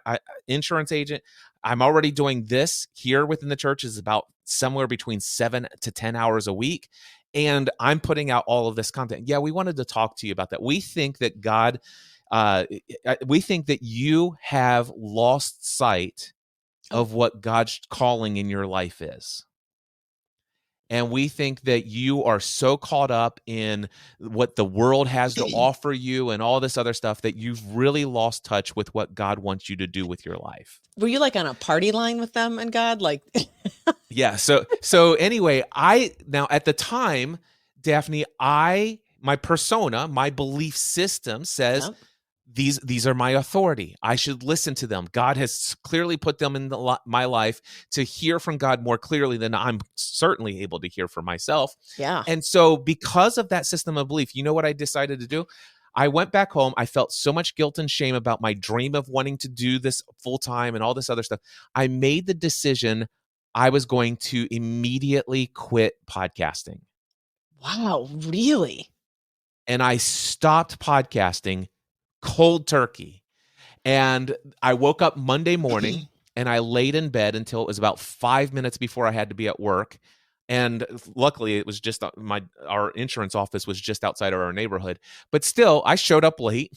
insurance agent. I'm already doing this here within the church is about somewhere between 7 to 10 hours a week. And I'm putting out all of this content. Yeah, we wanted to talk to you about that. We think that we think that you have lost sight of what God's calling in your life is. And we think that you are so caught up in what the world has to offer you and all this other stuff that you've really lost touch with what God wants you to do with your life. Were you like on a party line with them and God? Like, yeah. So anyway, now at the time, Daphne, my persona, my belief system says, these are my authority. I should listen to them. God has clearly put them in my life to hear from God more clearly than I'm certainly able to hear for myself. Yeah. And so because of that system of belief, you know what I decided to do? I went back home. I felt so much guilt and shame about my dream of wanting to do this full time and all this other stuff. I made the decision I was going to immediately quit podcasting. Wow, really? And I stopped podcasting cold turkey. And I woke up Monday morning and I laid in bed until it was about 5 minutes before I had to be at work. And luckily it was just our insurance office was just outside of our neighborhood. But still, I showed up late.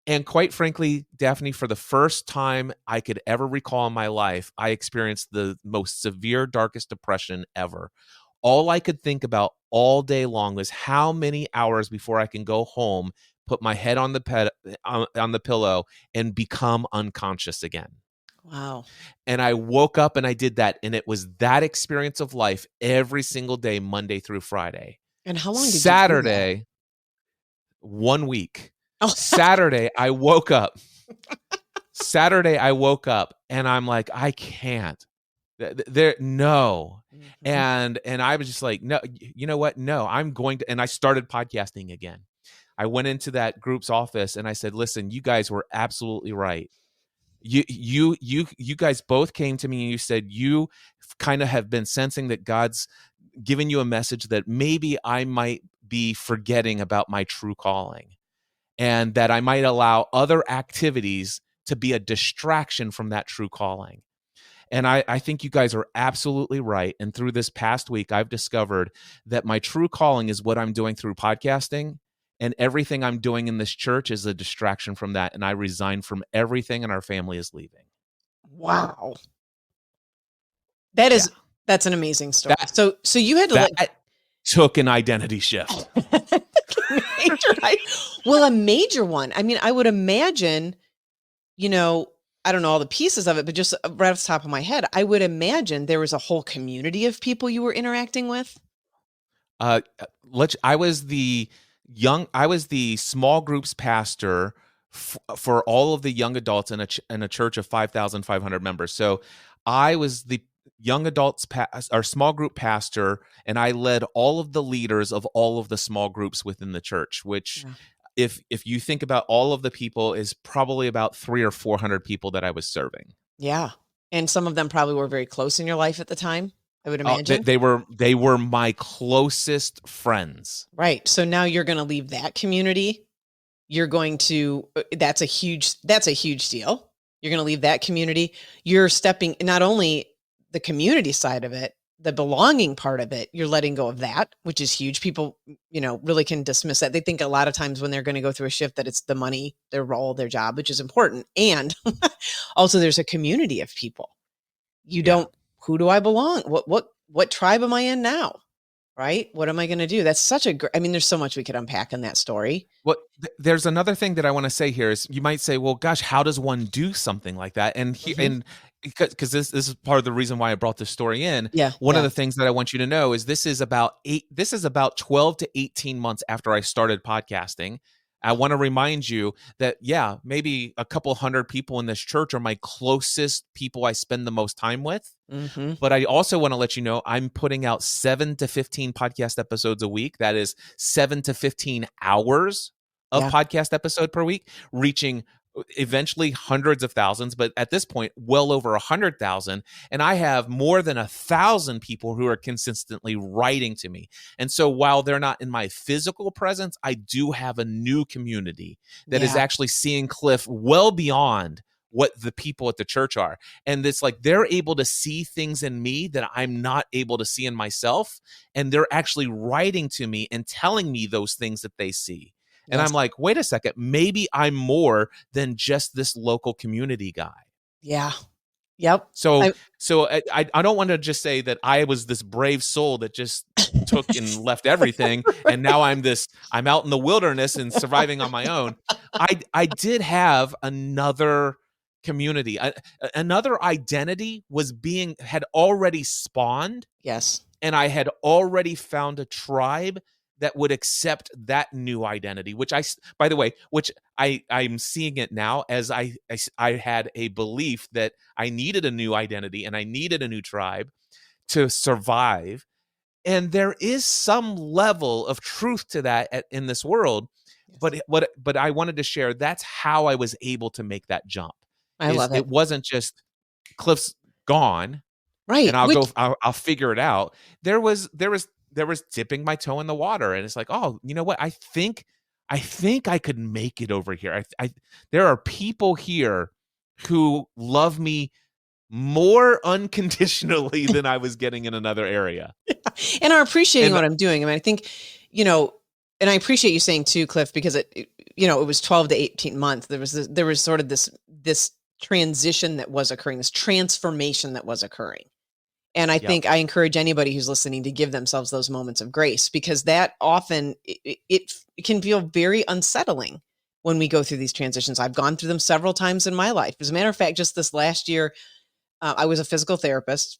And quite frankly, Daphne, for the first time I could ever recall in my life, I experienced the most severe, darkest depression ever. All I could think about all day long was how many hours before I can go home, put my head on the pillow and become unconscious again. Wow. And I woke up and I did that. And it was that experience of life every single day, Monday through Friday. And how long did Saturday, you do that? 1 week. Oh. Saturday, I woke up. And I'm like, I can't. No. Mm-hmm. And I was just like, no, you know what? No, I'm going to, and I started podcasting again. I went into that group's office and I said, listen, you guys were absolutely right. You guys both came to me and you said you kind of have been sensing that God's given you a message that maybe I might be forgetting about my true calling, and that I might allow other activities to be a distraction from that true calling. And I think you guys are absolutely right. And through this past week, I've discovered that my true calling is what I'm doing through podcasting, and everything I'm doing in this church is a distraction from that. And I resigned from everything, and our family is leaving. Wow. That's an amazing story. So you had to that took an identity shift. Well, a major one. I mean, I would imagine, I don't know all the pieces of it, but just right off the top of my head, I would imagine there was a whole community of people you were interacting with. I was the small groups pastor for all of the young adults in a church of 5,500 members. So I was the young adults our small group pastor, and I led all of the leaders of all of the small groups within the church, which if you think about all of the people, is probably about 300 or 400 people that I was serving. Yeah. And some of them probably were very close in your life at the time, I would imagine. They were my closest friends. Right. So now you're going to leave that community. You're going to, that's a huge deal. You're going to leave that community. You're stepping, not only the community side of it, the belonging part of it, you're letting go of that, which is huge. People, really can dismiss that. They think a lot of times when they're going to go through a shift that it's the money, their role, their job, which is important. And also there's a community of people. Who do I belong? What tribe am I in now? Right? What am I going to do? That's such there's so much we could unpack in that story. Well, there's another thing that I want to say here is you might say, well, gosh, how does one do something like that? And because this is part of the reason why I brought this story in. One of the things that I want you to know is this is about 12 to 18 months after I started podcasting. I want to remind you that, maybe a couple hundred people in this church are my closest people I spend the most time with. Mm-hmm. But I also want to let you know I'm putting out 7 to 15 podcast episodes a week. That is 7 to 15 hours of podcast episode per week, reaching eventually hundreds of thousands, but at this point, well over 100,000. And I have more than 1,000 people who are consistently writing to me. And so while they're not in my physical presence, I do have a new community that is actually seeing Cliff well beyond what the people at the church are. And it's like they're able to see things in me that I'm not able to see in myself. And they're actually writing to me and telling me those things that they see. And I'm like, wait a second, maybe I'm more than just this local community guy. Yeah. Yep. So I don't want to just say that I was this brave soul that just took and left everything. And now I'm out in the wilderness and surviving on my own. I did have another community, another identity had already spawned. Yes. And I had already found a tribe that would accept that new identity, which I'm seeing it now as I had a belief that I needed a new identity and I needed a new tribe to survive. And there is some level of truth to that in this world. Yes. But I wanted to share, that's how I was able to make that jump. I love it. It wasn't just Cliff's gone. Right. And I'll figure it out. There was dipping my toe in the water, and it's like, oh, you know what? I think I could make it over here. There are people here who love me more unconditionally than I was getting in another area, and are appreciating what I'm doing. I mean, I think, and I appreciate you saying too, Cliff, because it was 12 to 18 months. There was sort of this transition that was occurring, this transformation that was occurring. And I think I encourage anybody who's listening to give themselves those moments of grace, because that often it can feel very unsettling when we go through these transitions. I've gone through them several times in my life. As a matter of fact, just this last year, I was a physical therapist,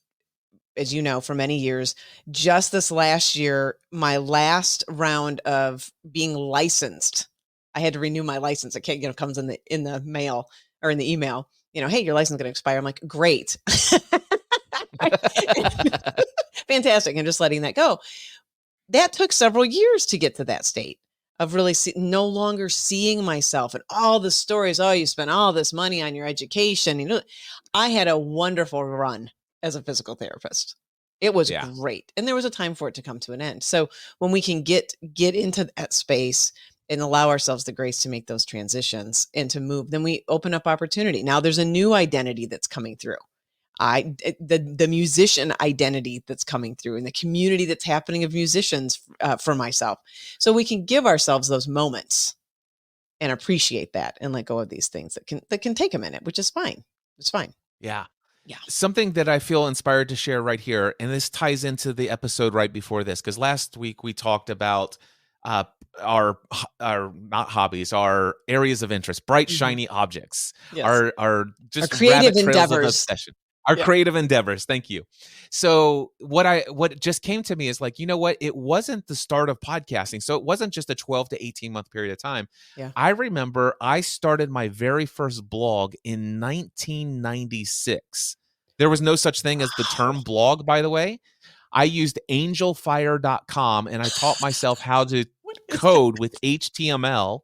as you know, for many years. Just this last year, my last round of being licensed, I had to renew my license. It comes in the mail or in the email. Hey, your license is going to expire. I'm like, great. Fantastic. And just letting that go. That took several years to get to that state. of really no longer seeing myself and all the stories. Oh, you spent all this money on your education. You know, I had a wonderful run as a physical therapist. It was great. And there was a time for it to come to an end. So when we can get into that space and allow ourselves the grace to make those transitions and to move, then we open up opportunity. Now there's a new identity that's coming through. The musician identity that's coming through, and the community that's happening of musicians for myself. So we can give ourselves those moments and appreciate that and let go of these things that can take a minute, which is fine. It's fine. Yeah. Yeah. Something that I feel inspired to share right here, and this ties into the episode right before this, because last week we talked about our not hobbies, our areas of interest, bright, shiny objects, yes. our just our creative rabbit trails endeavors. of obsession. Our creative endeavors. Thank you. So what just came to me is like, you know what? It wasn't the start of podcasting. So it wasn't just a 12 to 18 month period of time. Yeah. I remember I started my very first blog in 1996. There was no such thing as the term blog, by the way. I used angelfire.com and I taught myself how to code with HTML.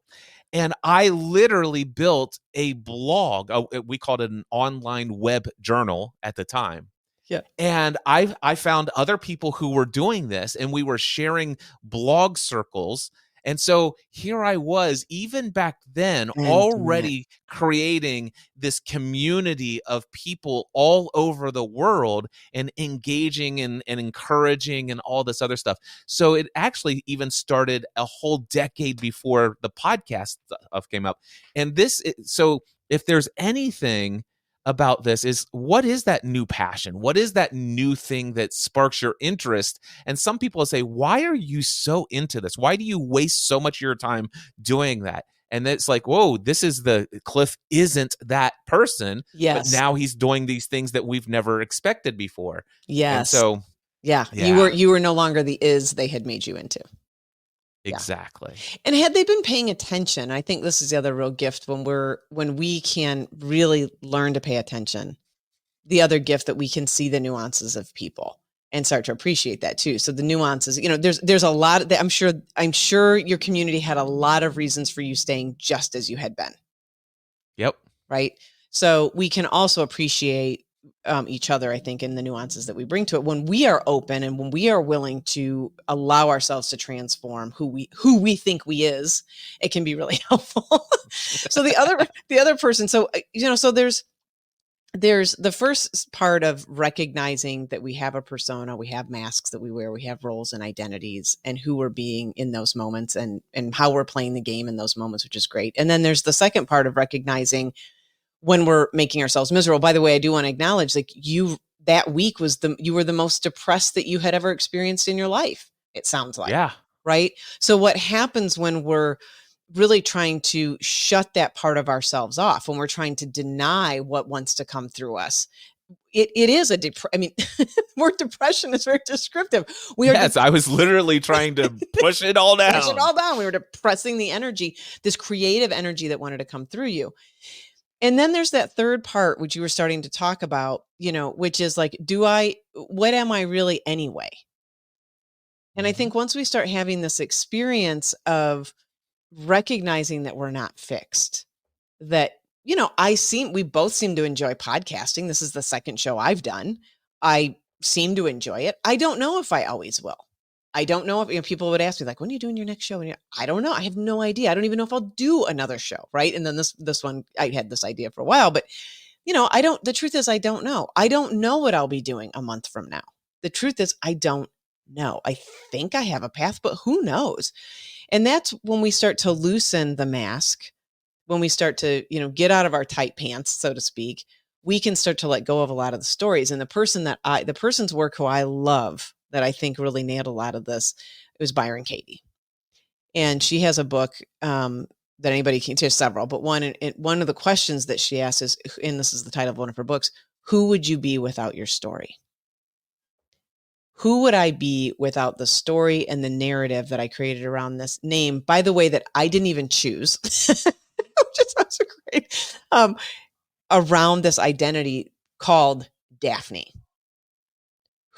And I literally built a blog. We called it an online web journal at the time. Yeah. And I found other people who were doing this, and we were sharing blog circles. And so here I was, even back then, already creating this community of people all over the world and engaging and encouraging and all this other stuff. So it actually even started a whole decade before the podcast stuff came up. And so if there's anything about this, is what is that new passion? What is that new thing that sparks your interest? And some people say, why are you so into this? Why do you waste so much of your time doing that? And it's like, whoa, Cliff isn't that person. Yes. But now he's doing these things that we've never expected before. Yes. And so yeah. You were no longer the they had made you into. Exactly. And had they been paying attention, I think this is the other real gift when we can really learn to pay attention. The other gift that we can see the nuances of people and start to appreciate that too. So the nuances, there's a lot of I'm sure your community had a lot of reasons for you staying just as you had been. Yep. Right. So we can also appreciate each other, I think, in the nuances that we bring to it when we are open and when we are willing to allow ourselves to transform who we think we is. It can be really helpful. So the other person, so there's the first part of recognizing that we have a persona, we have masks that we wear, we have roles and identities, and who we're being in those moments, and how we're playing the game in those moments, which is great. And then there's the second part of recognizing when we're making ourselves miserable. By the way, I do want to acknowledge, like, that week you were the most depressed that you had ever experienced in your life. It sounds like, right? So what happens when we're really trying to shut that part of ourselves off, when we're trying to deny what wants to come through us? It is word depression is very descriptive. I was literally trying to push it all down. Push it all down. We were depressing the energy, this creative energy that wanted to come through you. And then there's that third part, which you were starting to talk about, which is like, what am I really anyway? And I think once we start having this experience of recognizing that we're not fixed, that, we both seem to enjoy podcasting. This is the second show I've done. I seem to enjoy it. I don't know if I always will. I don't know if people would ask me, like, when are you doing your next show? And I don't know. I have no idea. I don't even know if I'll do another show. Right. And then this one, I had this idea for a while, but the truth is, I don't know. I don't know what I'll be doing a month from now. The truth is, I don't know. I think I have a path, but who knows? And that's when we start to loosen the mask, when we start to, get out of our tight pants, so to speak, we can start to let go of a lot of the stories. And the person's work who I love, that I think really nailed a lot of this, it was Byron Katie. And she has a book that anybody can, there's several, but one of the questions that she asks is, and this is the title of one of her books, who would you be without your story? Who would I be without the story and the narrative that I created around this name, by the way, that I didn't even choose, which is also great, around this identity called Daphne?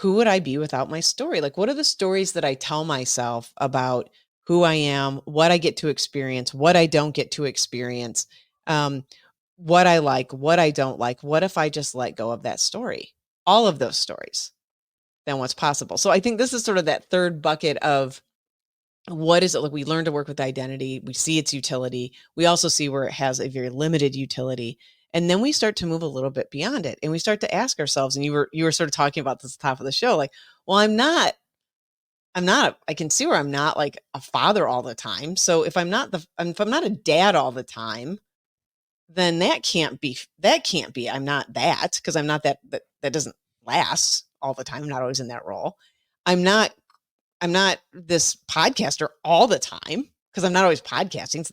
Who would I be without my story? Like, what are the stories that I tell myself about who I am, what I get to experience, what I don't get to experience, what I like, what I don't like. What if I just let go of that story, all of those stories, then what's possible? So I think this is sort of that third bucket of what is it like? We learn to work with identity. We see its utility. We also see where it has a very limited utility. And then we start to move a little bit beyond it. And we start to ask ourselves, and you were sort of talking about this at the top of the show, like, well, I can see where I'm not like a father all the time. So if I'm not a dad all the time, then that can't be, I'm not that, because I'm not that doesn't last all the time. I'm not always in that role. I'm not this podcaster all the time, because I'm not always podcasting.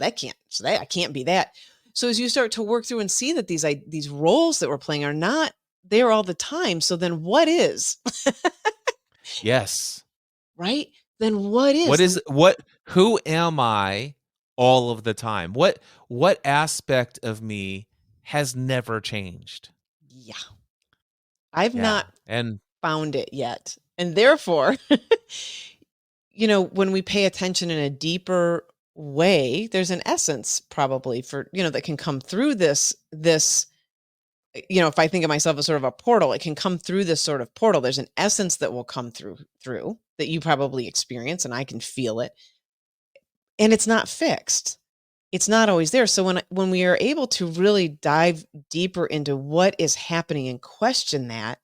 So I can't be that. So as you start to work through and see that these roles that we're playing are not there all the time. So then what is? Yes. Right? Then what is? Who am I all of the time? What aspect of me has never changed? Yeah. I've not and found it yet. And therefore, when we pay attention in a deeper way, there's an essence probably for, that can come through this, if I think of myself as sort of a portal, it can come through this sort of portal. There's an essence that will come through that you probably experience, and I can feel it. And it's not fixed. It's not always there. So when we are able to really dive deeper into what is happening and question that,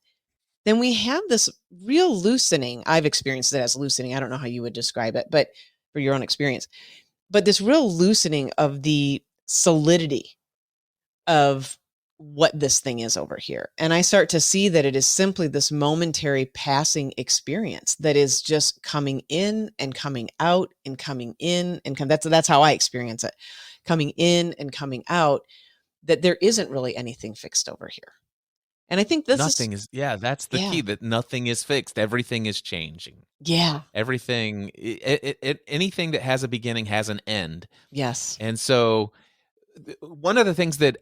then we have this real loosening. I've experienced it as loosening. I don't know how you would describe it, but for your own experience, but this real loosening of the solidity of what this thing is over here. And I start to see that it is simply this momentary passing experience that is just coming in and coming out and coming in and that's how I experience it. Coming in and coming out, that there isn't really anything fixed over here. And I think that's the key, that nothing is fixed. Everything is changing. Yeah. Everything, anything that has a beginning has an end. Yes. And so one of the things that,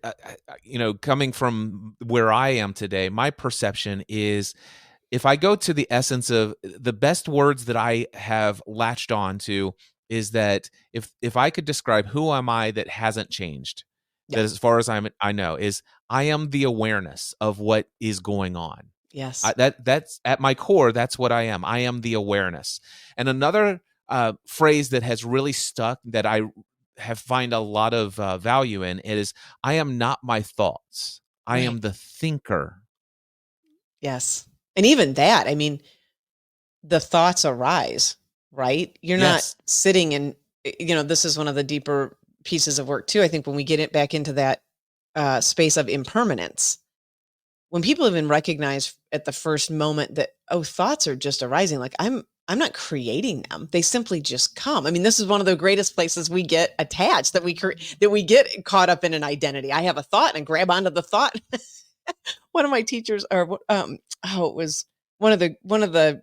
coming from where I am today, my perception is, if I go to the essence of the best words that I have latched on to, is that if I could describe who am I that hasn't changed, that as far as I know, is I am the awareness of what is going on. Yes. That's at my core. That's what I am. I am the awareness. And another phrase that has really stuck, that I have find a lot of value in, it is, I am not my thoughts. I am the thinker. Yes. And even that, I mean, the thoughts arise, right? You're not sitting and, this is one of the deeper pieces of work too. I think when we get it back into that space of impermanence, when people even recognize at the first moment that, thoughts are just arising, like I'm not creating them. They simply just come. I mean, this is one of the greatest places we get attached, that we get caught up in an identity. I have a thought and grab onto the thought. One of my teachers, or it was one of the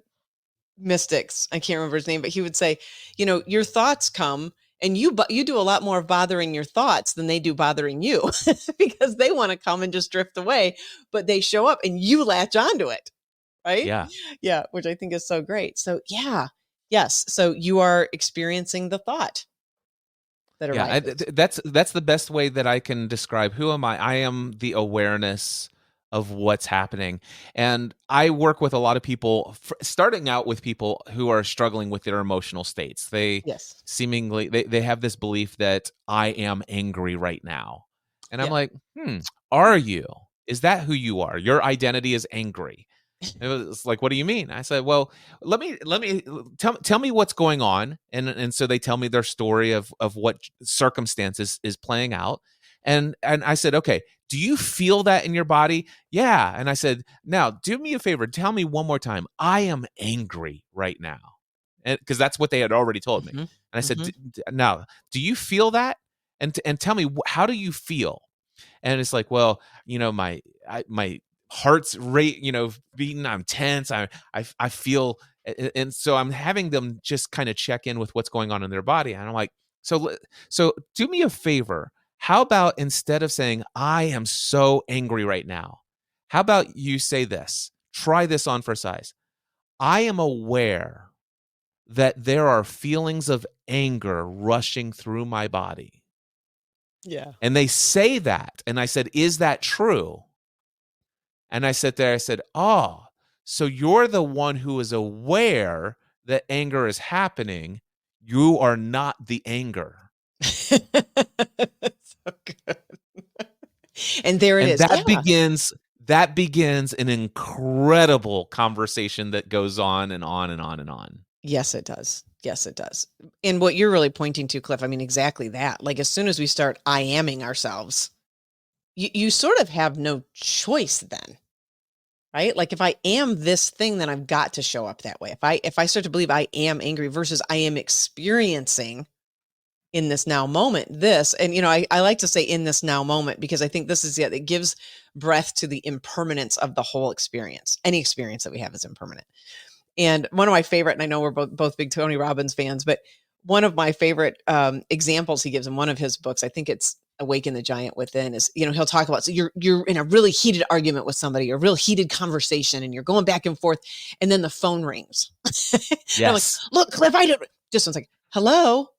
mystics, I can't remember his name, but he would say, your thoughts come, and you do a lot more of bothering your thoughts than they do bothering you, because they want to come and just drift away, but they show up and you latch onto it. Right? Yeah. Which I think is so great. So yes. So you are experiencing the thought that arises. That's the best way that I can describe who am I. I am the awareness of what's happening. And I work with a lot of people, starting out with people who are struggling with their emotional states. They seemingly, they have this belief that I am angry right now. And I'm like, are you? Is that who you are? Your identity is angry. It was like, what do you mean? I said, well, let me tell me what's going on. And so they tell me their story of what circumstances is playing out. And I said, okay, do you feel that in your body? Yeah. And I said, now do me a favor. Tell me one more time. I am angry right now. And because that's what they had already told me. And I said, now, do you feel that? And tell me, how do you feel? And it's like, well, my heart's rate, beating, I'm tense. I feel, and so I'm having them just kind of check in with what's going on in their body. And I'm like, so do me a favor. How about, instead of saying, I am so angry right now, how about you say this? Try this on for size. I am aware that there are feelings of anger rushing through my body. Yeah. And they say that. And I said, is that true? And I sat there, I said, oh, so you're the one who is aware that anger is happening. You are not the anger. So good. And there it And is. that begins an incredible conversation that goes on and on and on and on. Yes, it does. Yes, it does. And what you're really pointing to, Cliff, I mean, exactly that. Like, as soon as we start I-aming ourselves, you sort of have no choice then, right? Like, if I am this thing, then I've got to show up that way. If I start to believe I am angry versus I am experiencing in this now moment, and I like to say in this now moment, because I think this is it gives breath to the impermanence of the whole experience. Any experience that we have is impermanent. And one of my favorite, and I know we're both big Tony Robbins fans, but one of my favorite examples he gives in one of his books, I think it's Awaken the Giant Within, is, he'll talk about, so you're in a really heated argument with somebody, a real heated conversation, and you're going back and forth, and then the phone rings. Yes. I'm like, look, Cliff, I don't, just one second. Hello.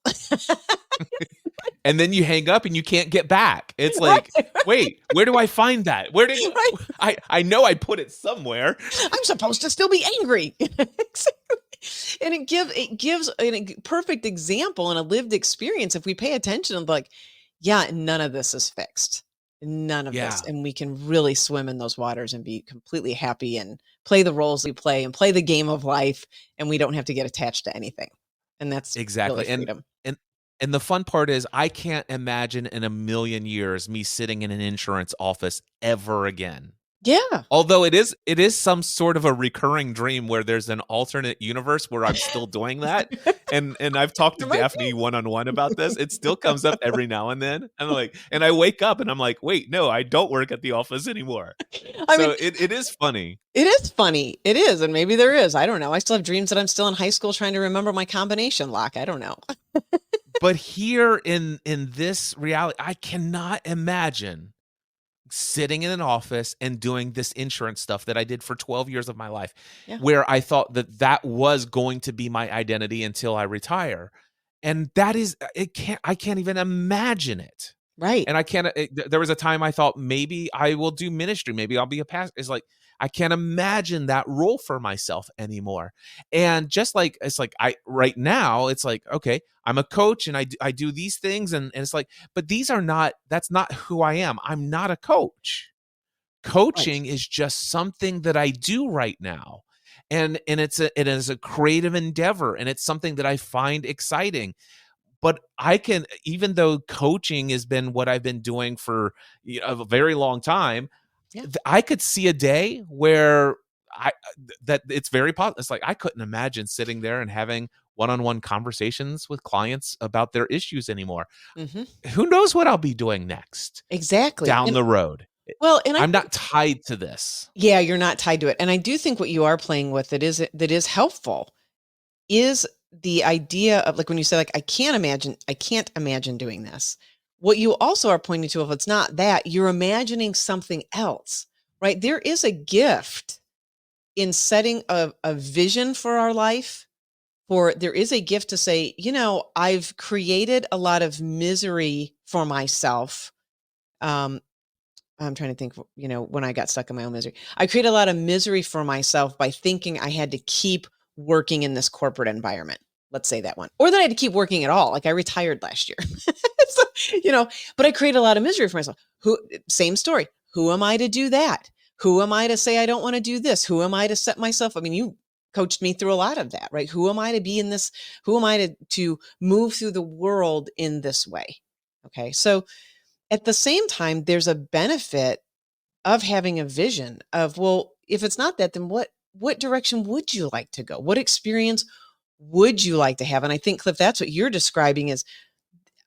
And then you hang up and you can't get back. It's like, wait, where do I find that? Where did I know I put it somewhere. I'm supposed to still be angry. And it gives a perfect example and a lived experience. If we pay attention, like, yeah, none of this is fixed. None of this. And we can really swim in those waters and be completely happy and play the roles we play and play the game of life. And we don't have to get attached to anything. And that's exactly really freedom. And the fun part is, I can't imagine in a million years me sitting in an insurance office ever again. Yeah. Although it is some sort of a recurring dream where there's an alternate universe where I'm still doing that. And I've talked to Daphne one-on-one about this. It still comes up every now and then. And I wake up and I'm like, wait, no, I don't work at the office anymore. It is funny. It is funny. It is. And maybe there is. I don't know. I still have dreams that I'm still in high school trying to remember my combination lock. I don't know. But here in this reality, I cannot imagine sitting in an office and doing this insurance stuff that I did for 12 years of my life, where I thought that was going to be my identity until I retire. And I can't even imagine it. Right. And there was a time I thought maybe I will do ministry. Maybe I'll be a pastor. It's like, I can't imagine that role for myself anymore. And just like, it's like, right now, it's like, okay, I'm a coach and I do these things. And it's like, but that's not who I am. I'm not a coach. Coaching is just something that I do right now. And it is a creative endeavor, and it's something that I find exciting. But even though coaching has been what I've been doing for a very long time, I could see a day where that it's very positive. It's like, I couldn't imagine sitting there and having one-on-one conversations with clients about their issues anymore. Mm-hmm. Who knows what I'll be doing next? Exactly. Down the road. Well, and I'm not tied to this. Yeah, you're not tied to it. And I do think what you are playing with that is helpful is the idea of, like, when you say, like, I can't imagine doing this. What you also are pointing to, if it's not that, you're imagining something else, right? There is a gift in setting a vision for our life. There is a gift to say, I've created a lot of misery for myself. I'm trying to think, when I got stuck in my own misery, I created a lot of misery for myself by thinking I had to keep working in this corporate environment. Let's say that one, or that I had to keep working at all. Like, I retired last year, but I created a lot of misery for myself. Same story. Who am I to do that? Who am I to say I don't want to do this? Who am I to set myself? I mean, you coached me through a lot of that, right? Who am I to be in this? Who am I to move through the world in this way? Okay. So at the same time, there's a benefit of having a vision of, well, if it's not that, then what direction would you like to go? What experience would you like to have? And I think, Cliff, that's what you're describing is,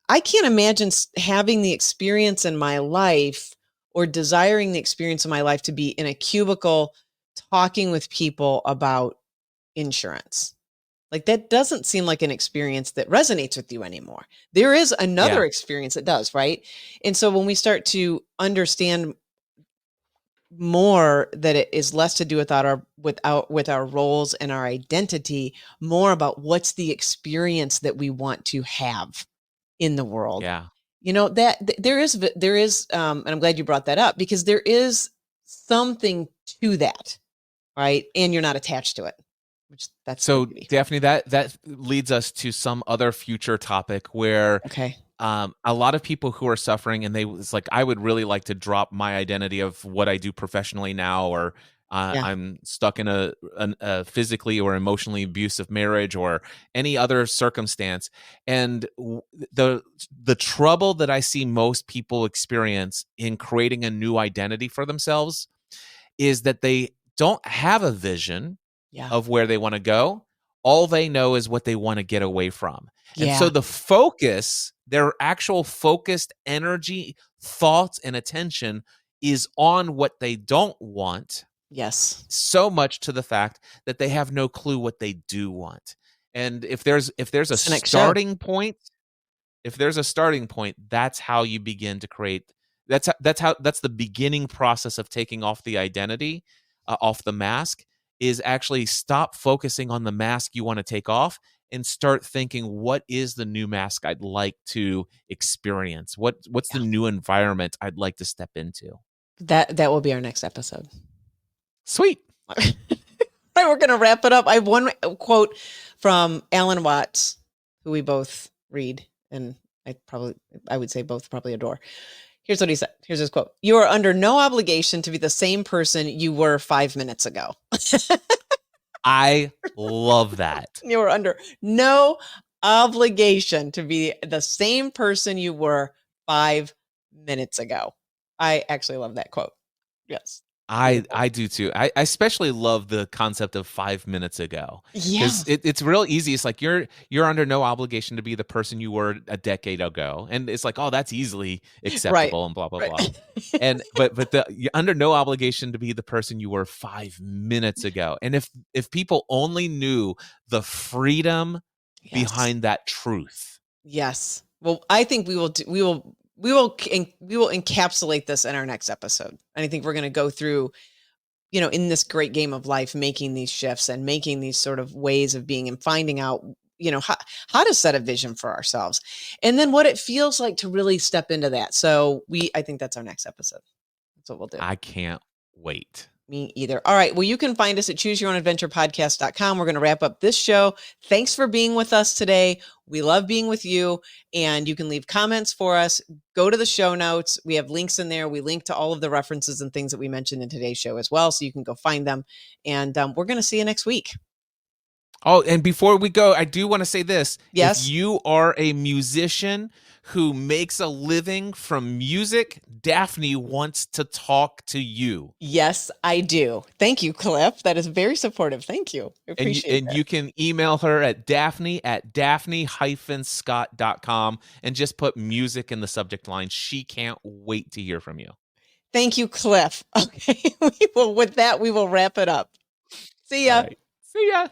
I can't imagine having the experience in my life or desiring the experience in my life to be in a cubicle talking with people about insurance. Like, that doesn't seem like an experience that resonates with you anymore. There is another experience that does, right? And so when we start to understand more that it is less to do with our roles and our identity, more about what's the experience that we want to have in the world. Yeah. That there is, and I'm glad you brought that up, because there is something to that, right? And you're not attached to it, which that's So the beauty. Daphne, that leads us to some other future topic where Okay. a lot of people who are suffering, and it's like, I would really like to drop my identity of what I do professionally now, or Yeah. I'm stuck in a physically or emotionally abusive marriage or any other circumstance. And the trouble that I see most people experience in creating a new identity for themselves is that they don't have a vision Yeah. of where they want to go. All they know is what they want to get away from. And Yeah. so the focus, their actual focused energy, thoughts, and attention is on what they don't want, Yes. so much to the fact that they have no clue what they do want. And if there's a It's the next show. starting point, that's how you begin to create. That's the beginning process of taking off the identity, off the mask, is actually stop focusing on the mask you want to take off and start thinking, what is the new mask I'd like to experience? What's the new environment I'd like to step into? That will be our next episode. Sweet. All right, we're going to wrap it up. I have one quote from Alan Watts, who we both read, and I would say both probably adore. Here's what he said. Here's his quote. "You are under no obligation to be the same person you were 5 minutes ago." I love that. You are under no obligation to be the same person you were 5 minutes ago. I actually love that quote. Yes. I do too. I especially love the concept of 5 minutes ago. Yeah. Because it's real easy. It's like you're under no obligation to be the person you were a decade ago. And it's like, oh, that's easily acceptable and blah, blah, blah. And but you're under no obligation to be the person you were 5 minutes ago. And if people only knew the freedom behind that truth. Yes. Well, I think we will encapsulate this in our next episode. And I think we're going to go through, in this great game of life, making these shifts and making these sort of ways of being and finding out, how to set a vision for ourselves, and then what it feels like to really step into that. So I think that's our next episode. That's what we'll do. I can't wait. Me either. All right. Well, you can find us at chooseyourownadventurepodcast.com. We're going to wrap up this show. Thanks for being with us today. We love being with you, and you can leave comments for us. Go to the show notes. We have links in there. We link to all of the references and things that we mentioned in today's show as well. So you can go find them. And we're going to see you next week. Oh, and before we go, I do want to say this. Yes. If you are a musician who makes a living from music, Daphne wants to talk to you. Yes, I do. Thank you, Cliff. That is very supportive. Thank you. I appreciate it. And you can email her at daphne@daphne-scott.com and just put music in the subject line. She can't wait to hear from you. Thank you, Cliff. Okay. With that, we will wrap it up. See ya. Right. See ya.